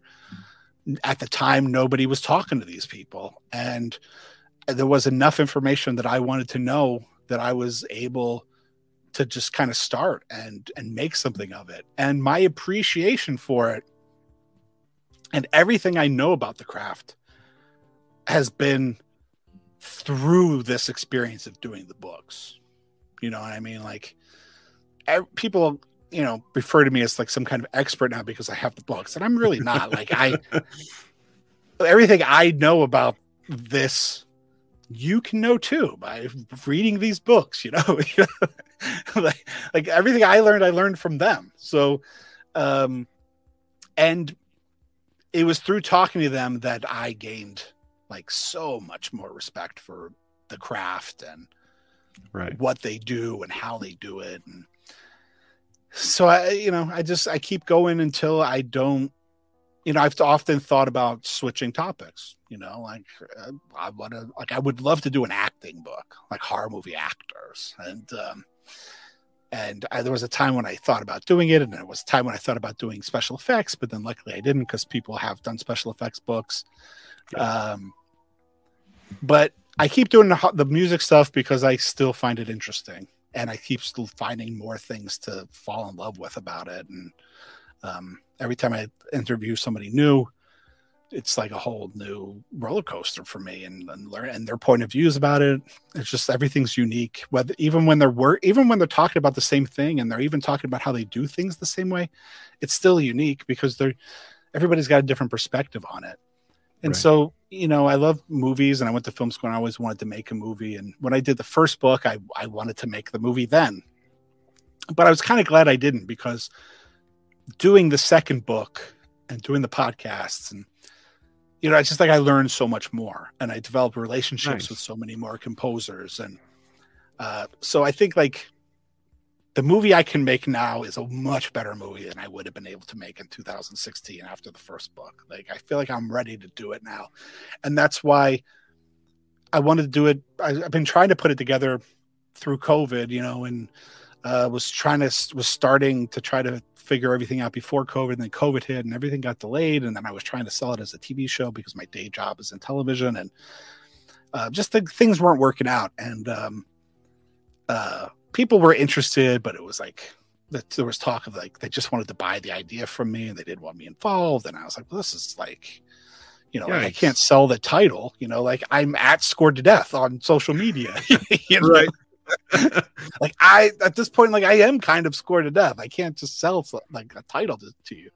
at the time nobody was talking to these people. And there was enough information that I wanted to know that I was able to just kind of start and make something of it. And my appreciation for it and everything I know about the craft has been through this experience of doing the books. You know what I mean? Like people, you know, refer to me as like some kind of expert now because I have the books, and I'm really not. Like everything I know about this, you can know too by reading these books, you know. like everything I learned from them. So, and it was through talking to them that I gained like so much more respect for the craft and what they do and how they do it. And so I keep going until I don't, you know, I've often thought about switching topics, you know, like I would love to do an acting book, like horror movie actors. And there was a time when I thought about doing it, and there was a time when I thought about doing special effects, but then luckily I didn't because people have done special effects books. Yeah. But I keep doing the music stuff because I still find it interesting, and I keep still finding more things to fall in love with about it. And every time I interview somebody new, it's like a whole new roller coaster for me, and learn and their point of views about it. It's just everything's unique. Whether even when they're talking about the same thing, and they're even talking about how they do things the same way, it's still unique because everybody's got a different perspective on it. And so, you know, I love movies, and I went to film school and I always wanted to make a movie. And when I did the first book, I wanted to make the movie then, but I was kind of glad I didn't, because doing the second book and doing the podcasts, and, you know, it's just like I learned so much more, and I developed relationships with so many more composers. And so I think like the movie I can make now is a much better movie than I would have been able to make in 2016 after the first book. Like, I feel like I'm ready to do it now. And that's why I wanted to do it. I've been trying to put it together through COVID, you know, and was starting to try to figure everything out before COVID, and then COVID hit and everything got delayed. And then I was trying to sell it as a TV show because my day job is in television, and just things weren't working out. And people were interested, but it was like there was talk of like they just wanted to buy the idea from me and they didn't want me involved. And I was like, well, this is like, you know, like I can't sell the title, you know, like I'm Scored to Death on social media. You know? Right. Like at this point, like I am kind of Scored to Death. I can't just sell like a title to you.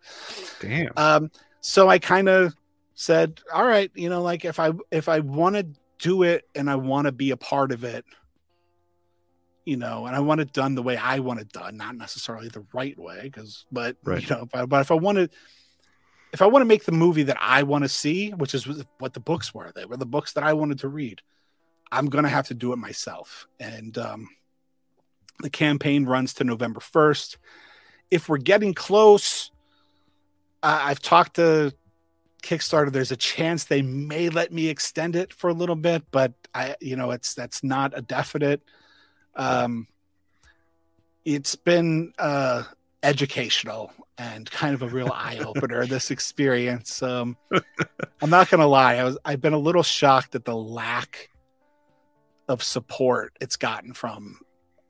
Damn. So I kind of said, all right, you know, like if I want to do it and I want to be a part of it, you know, and I want it done the way I want it done, not necessarily the right way, but you know, but if I want to make the movie that I want to see, which is what the books were, they were the books that I wanted to read, I'm going to have to do it myself. And the campaign runs to November 1st. If we're getting close, I've talked to Kickstarter. There's a chance they may let me extend it for a little bit, but that's not a definite. It's been educational and kind of a real eye opener, this experience. I'm not going to lie. I've been a little shocked at the lack of support it's gotten from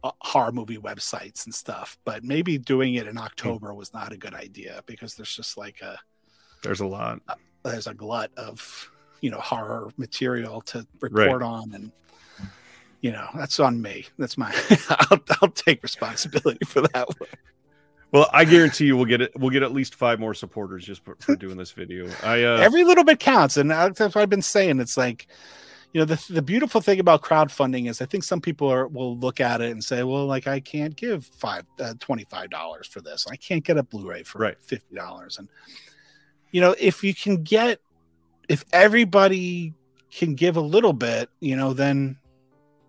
horror movie websites and stuff, but maybe doing it in October was not a good idea because there's just like There's a lot. There's a glut of, horror material to report on, and that's on me. That's my I'll take responsibility for that one. Well, I guarantee you we'll get at least 5 more supporters just for doing this video. Every little bit counts, and that's what I've been saying. It's like, the beautiful thing about crowdfunding is I think some people will look at it and say, well, like, I can't give $25 for this. I can't get a Blu-ray for $50. And, if everybody can give a little bit, then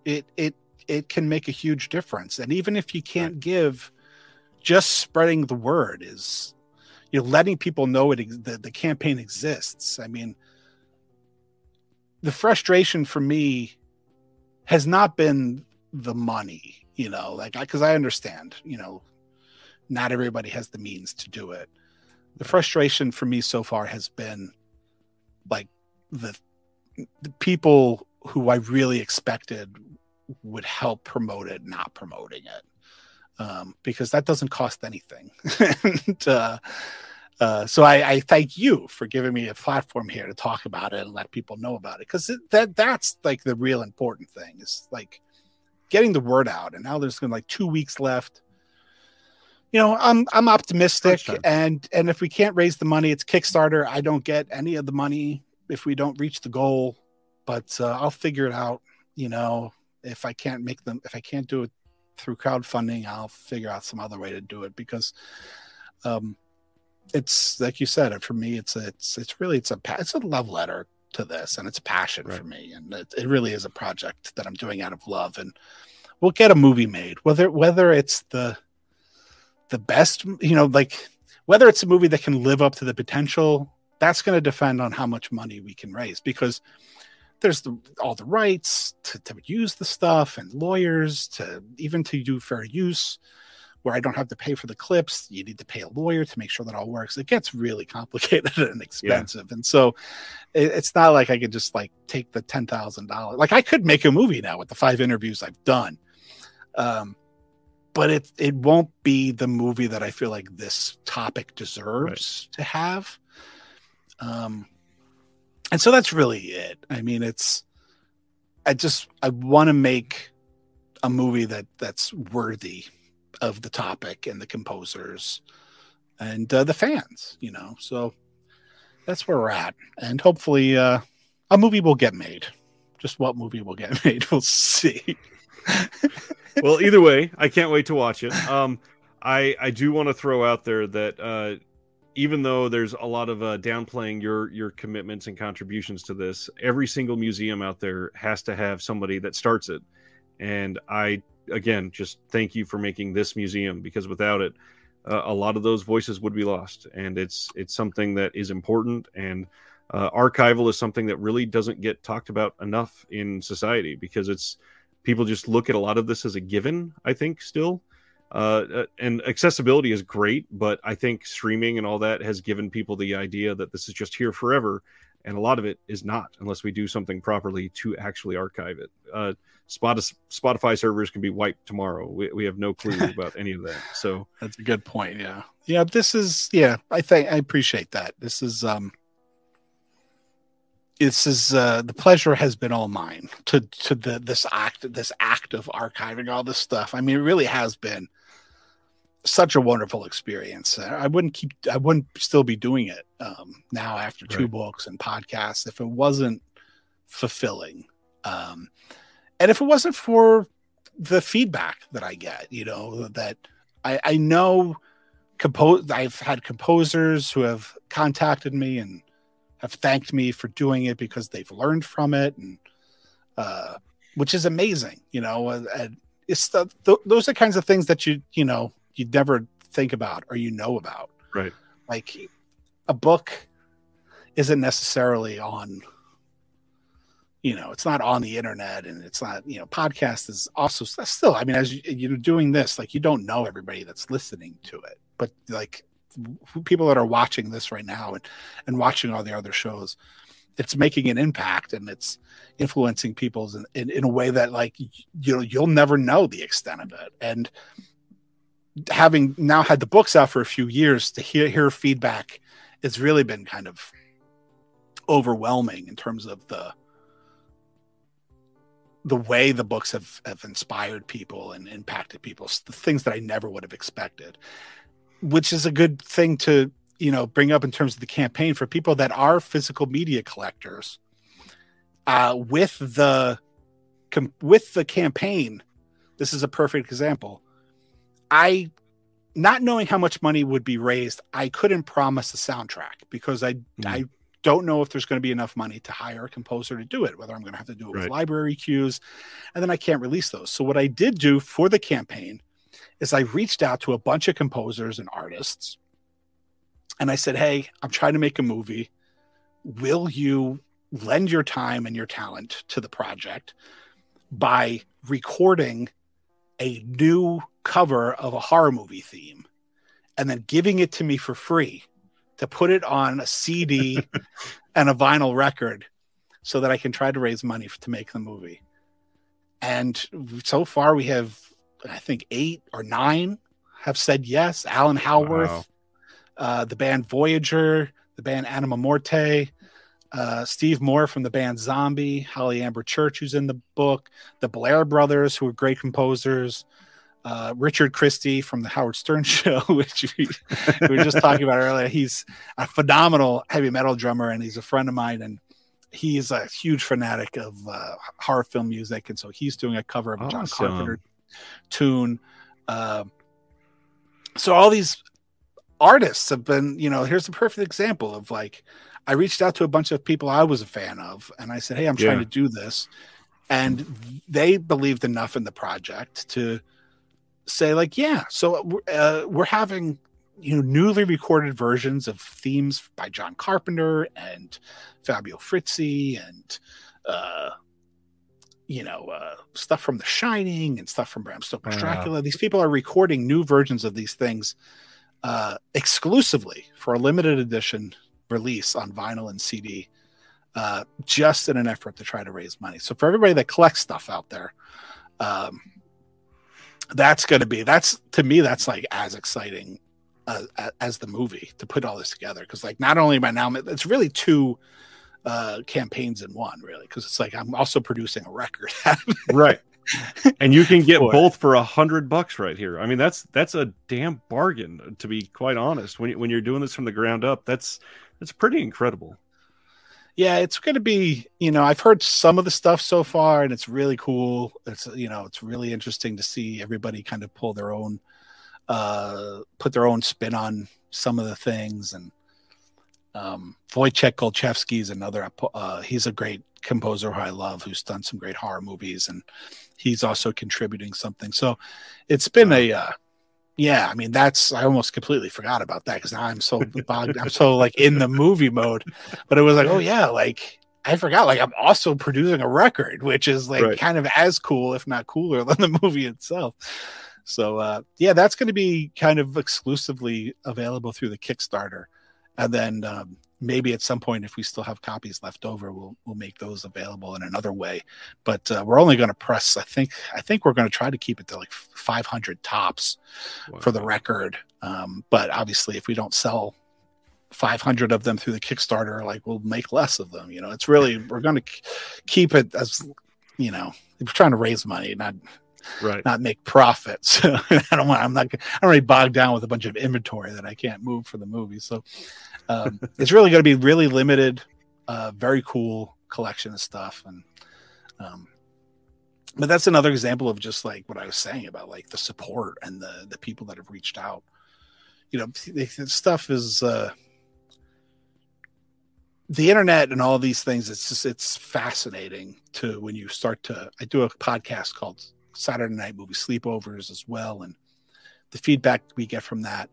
it can make a huge difference. And even if you can't give, just spreading the word is, letting people know the campaign exists. I mean, the frustration for me has not been the money, because I understand, not everybody has the means to do it. The frustration for me so far has been like the people who I really expected would help promote it, not promoting it, because that doesn't cost anything. And, so I thank you for giving me a platform here to talk about it and let people know about it, because that's like the real important thing, is like getting the word out. And now there's like 2 weeks left. I'm optimistic, and if we can't raise the money, it's Kickstarter. I don't get any of the money if we don't reach the goal, but I'll figure it out. If I can't do it through crowdfunding, I'll figure out some other way to do it, because it's like you said, for me, it's a love letter to this, and it's a passion for me, and it really is a project that I'm doing out of love. And we'll get a movie made, whether it's the best, whether it's a movie that can live up to the potential. That's going to depend on how much money we can raise, because there's all the rights to use the stuff, and lawyers to do fair use, where I don't have to pay for the clips. You need to pay a lawyer to make sure that all works. It gets really complicated and expensive. Yeah. And so it's not like I could just like take the $10,000. Like, I could make a movie now with the 5 interviews I've done. But it won't be the movie that I feel like this topic deserves to have. And so that's really it. I mean, I want to make a movie that's worthy of the topic and the composers and the fans, so that's where we're at. And hopefully a movie will get made. Just what movie will get made, we'll see. Well, either way, I can't wait to watch it. I do want to throw out there that even though there's a lot of downplaying your commitments and contributions to this, every single museum out there has to have somebody that starts it. And I, again, just thank you for making this museum, because without it, a lot of those voices would be lost. And it's something that is important. And archival is something that really doesn't get talked about enough in society, because people just look at a lot of this as a given, I think, still. And accessibility is great, but I think streaming and all that has given people the idea that this is just here forever. And a lot of it is not, unless we do something properly to actually archive it. Spotify servers can be wiped tomorrow. We have no clue about any of that. So that's a good point. Yeah. Yeah. I appreciate that. This is the pleasure has been all mine to this act of archiving all this stuff. I mean, it really has been such a wonderful experience. I wouldn't still be doing it now after 2 books and podcasts if it wasn't fulfilling. And if it wasn't for the feedback that I get, that I know I've had composers who have contacted me and have thanked me for doing it because they've learned from it, and which is amazing, and it's those are the kinds of things that you'd never think about or about. Right. Like, a book isn't necessarily on, it's not on the internet, and it's not, podcast is also still, I mean, as you're doing this, like, you don't know everybody that's listening to it, but like people that are watching this right now and watching all the other shows, it's making an impact, and it's influencing people's in a way that, like, you'll never know the extent of it. And having now had the books out for a few years, to hear feedback it's really been kind of overwhelming in terms of the way the books have inspired people and impacted people, the things that I never would have expected, which is a good thing to, bring up in terms of the campaign for people that are physical media collectors. With the campaign, this is a perfect example. Not knowing how much money would be raised, I couldn't promise a soundtrack because I don't know if there's going to be enough money to hire a composer to do it, whether I'm going to have to do it with library cues, and then I can't release those. So what I did do for the campaign is I reached out to a bunch of composers and artists, and I said, hey, I'm trying to make a movie. Will you lend your time and your talent to the project by recording a new cover of a horror movie theme and then giving it to me for free to put it on a CD and a vinyl record so that I can try to raise money to make the movie. And so far we have, I think 8 or 9 have said yes. Alan Howarth, the band Voyager, the band Anima Morte, Steve Moore from the band Zombie, Holly Amber Church, who's in the book, the Blair Brothers, who are great composers, Richard Christie from the Howard Stern Show, which we were just talking about earlier. He's a phenomenal heavy metal drummer, and he's a friend of mine, and he's a huge fanatic of horror film music, and so he's doing a cover of a John Carpenter tune. So all these artists have been, here's a perfect example of like, I reached out to a bunch of people I was a fan of, and I said, hey, I'm trying to do this. And they believed enough in the project to say like, so we're having, newly recorded versions of themes by John Carpenter and Fabio Frizzi and, stuff from The Shining and stuff from Bram Stoker's Dracula. These people are recording new versions of these things exclusively for a limited edition release on vinyl and CD, just in an effort to try to raise money. So for everybody that collects stuff out there, to me, that's like as exciting as the movie to put all this together. Cause like, not only by now, it's really 2 campaigns in one, really. Cause it's like, I'm also producing a record. Right. And you can get both for $100 right here. I mean, that's a damn bargain, to be quite honest. When you're doing this from the ground up, that's pretty incredible. Yeah, it's going to be, I've heard some of the stuff so far, and it's really cool. It's, it's really interesting to see everybody kind of pull their own, put their own spin on some of the things. And Wojciech Golczewski is another, he's a great composer who I love, who's done some great horror movies, and he's also contributing something. So it's been I mean, I almost completely forgot about that because now I'm so like in the movie mode. But it was like, like I forgot, like I'm also producing a record, which is like kind of as cool, if not cooler, than the movie itself. So that's going to be kind of exclusively available through the Kickstarter, and then maybe at some point, if we still have copies left over, we'll make those available in another way. But we're only going to press. I think we're going to try to keep it to like 500 tops for the record. But obviously, if we don't sell 500 of them through the Kickstarter, like we'll make less of them. It's really, we're going to keep it as, we're trying to raise money, not make profits. I'm not really bogged down with a bunch of inventory that I can't move for the movie. So it's really going to be really limited, very cool collection of stuff. And but that's another example of just like what I was saying about like the support and the people that have reached out. The stuff is the internet and all these things. It's fascinating to when you start to. I do a podcast called Saturday Night Movie Sleepovers as well, and the feedback we get from that,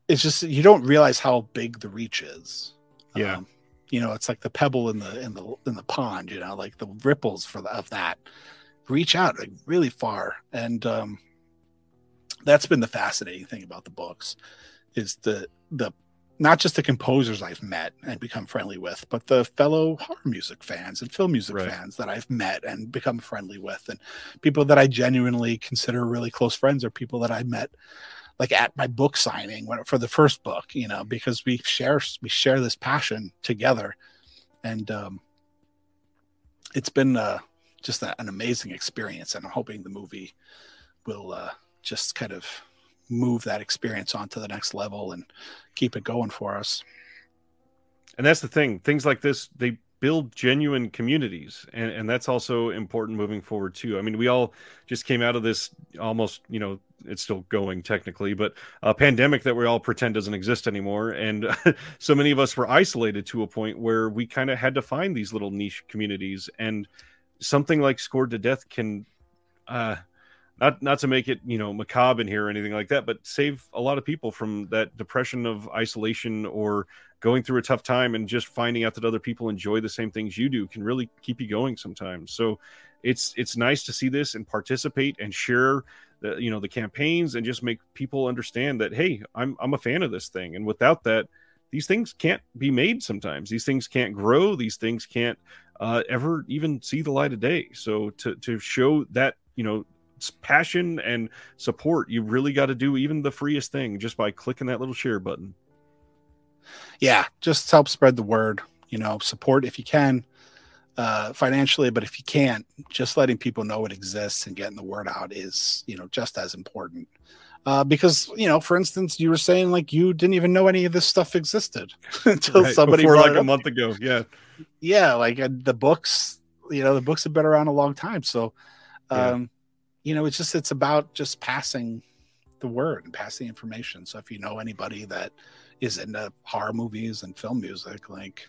it's just, you don't realize how big the reach is. It's like the pebble in the pond, like the ripples of that reach out like really far. And that's been the fascinating thing about the books, is the not just the composers I've met and become friendly with, but the fellow horror music fans and film music fans that I've met and become friendly with, and people that I genuinely consider really close friends, or people that I met like at my book signing for the first book, because we share this passion together. And it's been just an amazing experience. And I'm hoping the movie will just kind of move that experience on to the next level and keep it going for us. And that's the thing. Things like this, they build genuine communities. And that's also important moving forward too. I mean, we all just came out of this almost, it's still going technically, but a pandemic that we all pretend doesn't exist anymore. And so many of us were isolated to a point where we kind of had to find these little niche communities. And something like Scored to Death can, not to make it, macabre in here or anything like that, but save a lot of people from that depression of isolation or going through a tough time, and just finding out that other people enjoy the same things you do can really keep you going sometimes. So it's nice to see this and participate and share the campaigns, and just make people understand that, hey, I'm a fan of this thing. And without that, these things can't be made. Sometimes these things can't grow. These things can't ever even see the light of day. So to show that, passion and support, you really got to do even the freest thing just by clicking that little share button. Yeah, just help spread the word, support if you can, financially, but if you can't, just letting people know it exists and getting the word out is, just as important. Because, for instance, you were saying like you didn't even know any of this stuff existed until somebody before brought like it a month ago. Yeah. Yeah. Like the books, the books have been around a long time. So, it's about just passing the word and passing information. So if you know anybody that is into horror movies and film music, like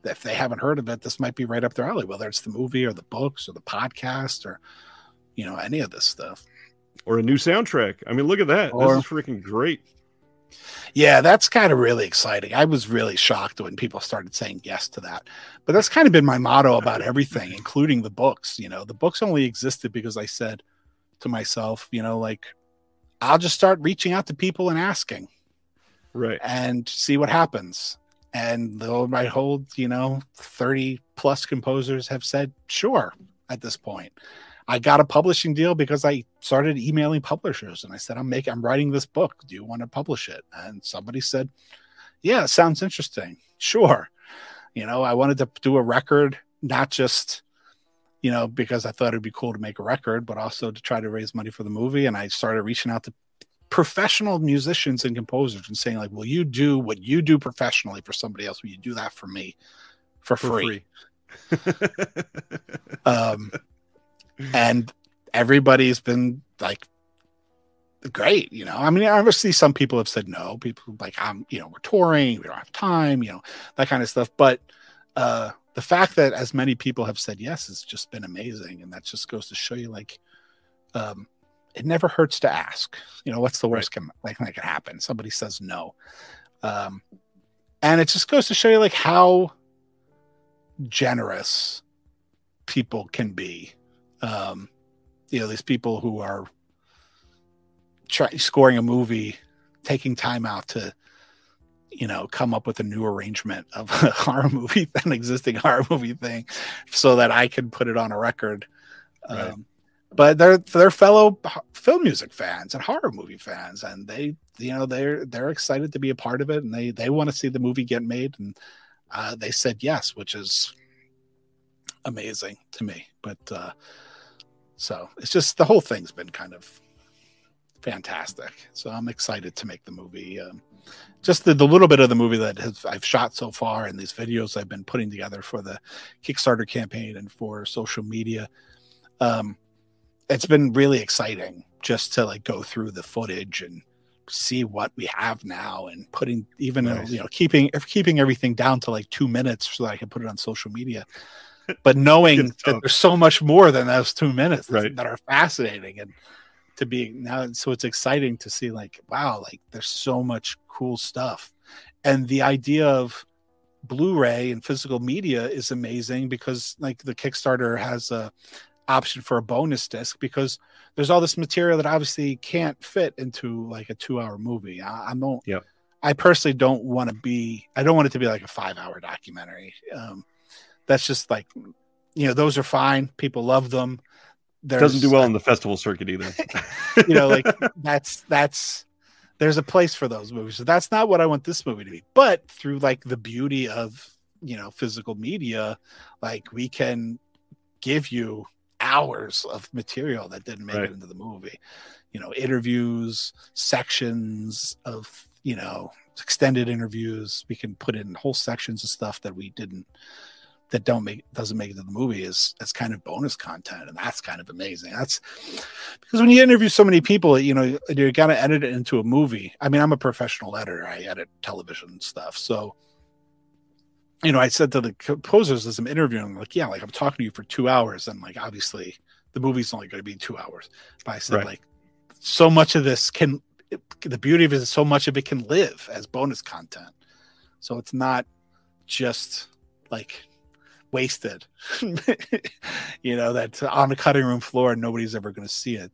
if they haven't heard of it, this might be right up their alley, whether it's the movie or the books or the podcast or, any of this stuff. Or a new soundtrack. I mean, look at that. This is freaking great. Yeah, that's kind of really exciting. I was really shocked when people started saying yes to that. But that's kind of been my motto about everything, including the books. The books only existed because I said to myself, I'll just start reaching out to people and asking. Right. And see what happens. And though my whole, 30 plus composers have said, sure, at this point. I got a publishing deal because I started emailing publishers and I said, I'm writing this book. Do you want to publish it? And somebody said, yeah, it sounds interesting. Sure. I wanted to do a record, not just, because I thought it'd be cool to make a record, but also to try to raise money for the movie. And I started reaching out to professional musicians and composers and saying like, will you do what you do professionally for somebody else? Will you do that for me for free? And everybody's been like, great. I mean, obviously some people have said no. People like, we're touring, we don't have time, that kind of stuff. But the fact that as many people have said yes has just been amazing. And that just goes to show you like, it never hurts to ask. What's the worst that can happen? Somebody says no. And it just goes to show you like how generous people can be. These people who are scoring a movie, taking time out to, come up with a new arrangement of a horror movie, an existing horror movie thing, so that I can put it on a record. Right. But they're fellow film music fans and horror movie fans, and they're excited to be a part of it, and they want to see the movie get made, and they said yes, which is amazing to me. But so it's just the whole thing's been kind of fantastic. So I'm excited to make the movie. Just the little bit of the movie that I've shot so far, and these videos I've been putting together for the Kickstarter campaign and for social media. It's been really exciting just to like go through the footage and see what we have now, and putting even keeping everything down to like 2 minutes so that I can put it on social media. But knowing that there's so much more than those 2 minutes that are fascinating, and to be now, so it's exciting to see like, wow, like there's so much cool stuff. And the idea of Blu-ray and physical media is amazing, because like the Kickstarter has a option for a bonus disc, because there's all this material that obviously can't fit into like a 2-hour movie. I personally don't want it to be like a 5-hour documentary. That's just like, those are fine. People love them. Doesn't do well in the festival circuit either. Like that's there's a place for those movies. So that's not what I want this movie to be. But through like the beauty of, physical media, like we can give you hours of material that didn't make it into the movie. Interviews, sections of, extended interviews. We can put in whole sections of stuff that doesn't make it to the movie as kind of bonus content, and that's kind of amazing. That's because when you interview so many people, you're gonna edit it into a movie. I mean, I'm a professional editor. I edit television stuff, so I said to the composers as I'm interviewing, like, yeah, like I'm talking to you for 2 hours, and like obviously the movie's only going to be 2 hours. But I said, like, so much of this the beauty of it is so much of it can live as bonus content. So it's not just like wasted, that's on the cutting room floor and nobody's ever going to see it.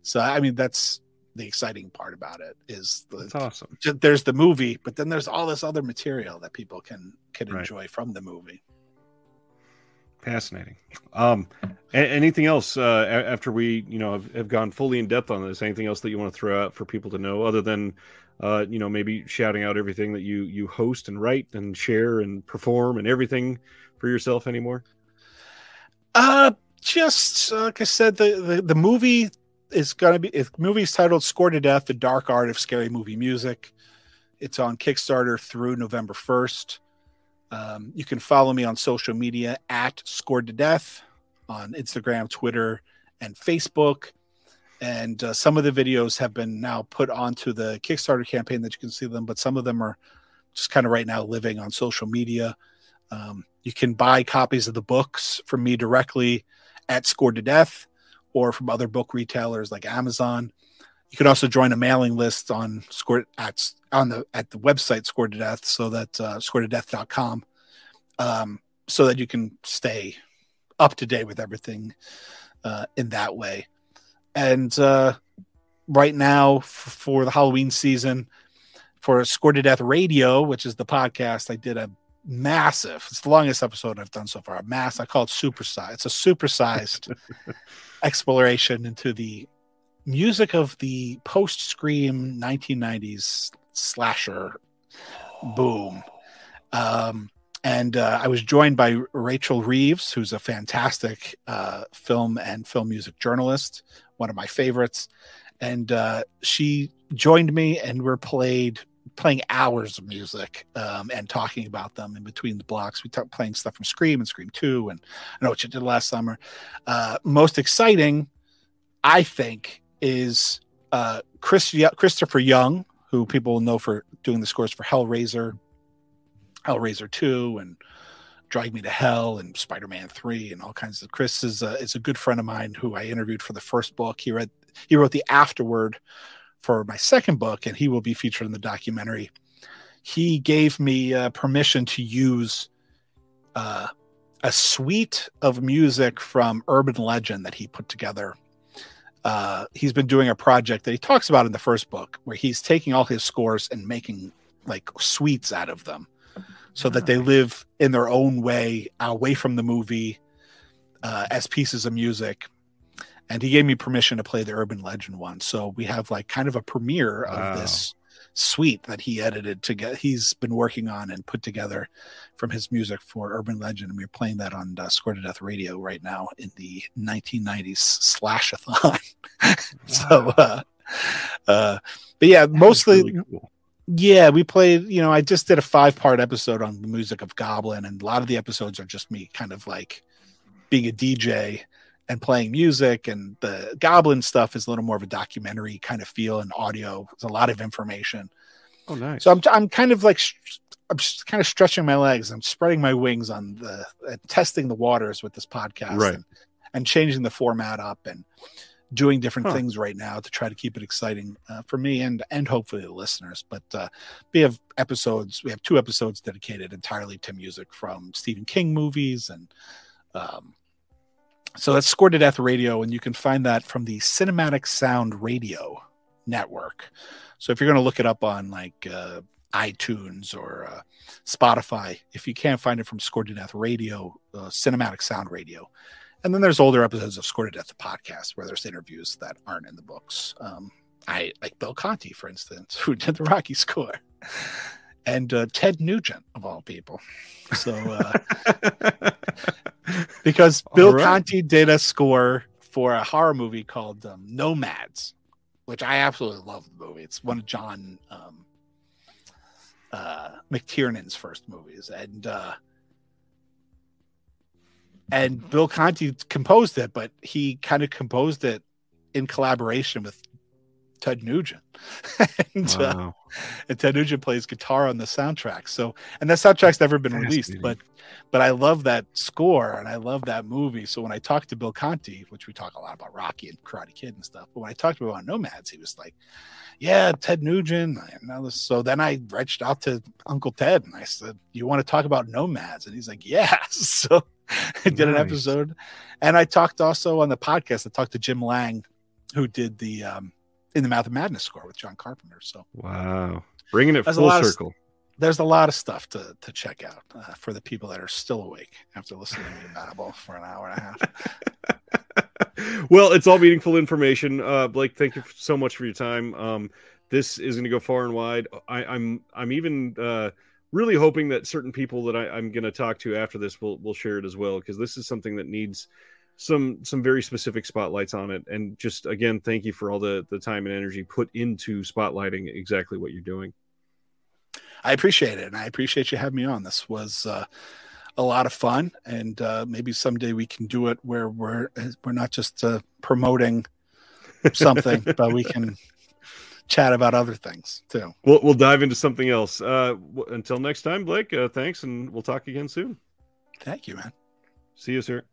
So, I mean, that's the exciting part about it is that's awesome. There's the movie, but then there's all this other material that people can enjoy from the movie. Fascinating. Anything else after we, have gone fully in depth on this? Anything else that you want to throw out for people to know other than, maybe shouting out everything that you host and write and share and perform and everything for yourself anymore? Just like I said, the movie is going to be, the movie's titled Scored to Death, The Dark Art of Scary Movie Music. It's on Kickstarter through November 1st. You can follow me on social media at Scored to Death on Instagram, Twitter, and Facebook. And some of the videos have been now put onto the Kickstarter campaign that you can see them, but some of them are just kind of right now living on social media. You can buy copies of the books from me directly at Scored to Death or from other book retailers like Amazon. You can also join a mailing list on at the website Scored to Death, so that scoredtodeath.com, so that you can stay up to date with everything in that way. And right now for the Halloween season, for Scored to Death Radio, which is the podcast, I did a massive, it's the longest episode I've done so far. I call it supersized. It's a supersized exploration into the music of the post-Scream 1990s slasher boom. And I was joined by Rachel Reeves, who's a fantastic film and film music journalist, one of my favorites. And she joined me, and we're playing hours of music and talking about them in between the blocks. We talked playing stuff from Scream and Scream 2, and I know what you did last summer. Most exciting, I think, is Christopher Young, who people will know for doing the scores for Hellraiser 2 and Drag Me to Hell and Spider-Man 3 and all kinds of. Chris is a good friend of mine who I interviewed for the first book. He wrote the afterword for my second book, and he will be featured in the documentary. He gave me permission to use a suite of music from Urban Legend that he put together. He's been doing a project that he talks about in the first book, where he's taking all his scores and making like suites out of them, so that they live in their own way, away from the movie, as pieces of music. And he gave me permission to play the Urban Legend one. So we have like kind of a premiere of this suite that he edited he's been working on and put together from his music for Urban Legend. And we're playing that on Scored to Death Radio right now in the 1990s slash-a-thon. So, but yeah, mostly, really cool. Yeah, we played, I just did a 5-part episode on the music of Goblin, and a lot of the episodes are just me kind of like being a DJ and playing music, and the Goblin stuff is a little more of a documentary kind of feel and audio. There's a lot of information. Oh, nice. So I'm kind of like, I'm just kind of stretching my legs. I'm spreading my wings on testing the waters with this podcast, right, and changing the format up and doing different things right now to try to keep it exciting for me and hopefully the listeners. But we have 2 episodes dedicated entirely to music from Stephen King movies, and so that's Scored to Death Radio, and you can find that from the Cinematic Sound Radio network. So if you're going to look it up on like iTunes or Spotify, if you can't find it from Scored to Death Radio, Cinematic Sound Radio. And then there's older episodes of Scored to Death, the podcast, where there's interviews that aren't in the books. I like Bill Conti, for instance, who did the Rocky score, and Ted Nugent of all people. So because Bill Conti did a score for a horror movie called Nomads, which I absolutely love the movie. It's one of John McTiernan's first movies, and Bill Conti composed it, but he kind of composed it in collaboration with Ted Nugent. and Ted Nugent plays guitar on the soundtrack. So, and that soundtrack's never been released, but I love that score and I love that movie. So when I talked to Bill Conti, which we talk a lot about Rocky and Karate Kid and stuff, but when I talked to him about Nomads, he was like, yeah, Ted Nugent. So then I reached out to Uncle Ted and I said, you want to talk about Nomads? And he's like, yeah. So I did an episode, and I talked also on the podcast. I talked to Jim Lang, who did the In the Mouth of Madness score with John Carpenter. So wow, bringing it full circle. There's a lot of stuff to check out for the people that are still awake after listening to me babble for an hour and a half. Well, it's all meaningful information. Blake, thank you so much for your time. This is going to go far and wide. I'm even really hoping that certain people that I'm going to talk to after this will share it as well, because this is something that needs some very specific spotlights on it. And just again, thank you for all the time and energy put into spotlighting exactly what you're doing. I appreciate it, and I appreciate you having me on. This was a lot of fun, and maybe someday we can do it where we're not just promoting something, but we can chat about other things too. We'll dive into something else. Until next time, Blake, thanks, and we'll talk again soon. Thank you, man. See you, sir.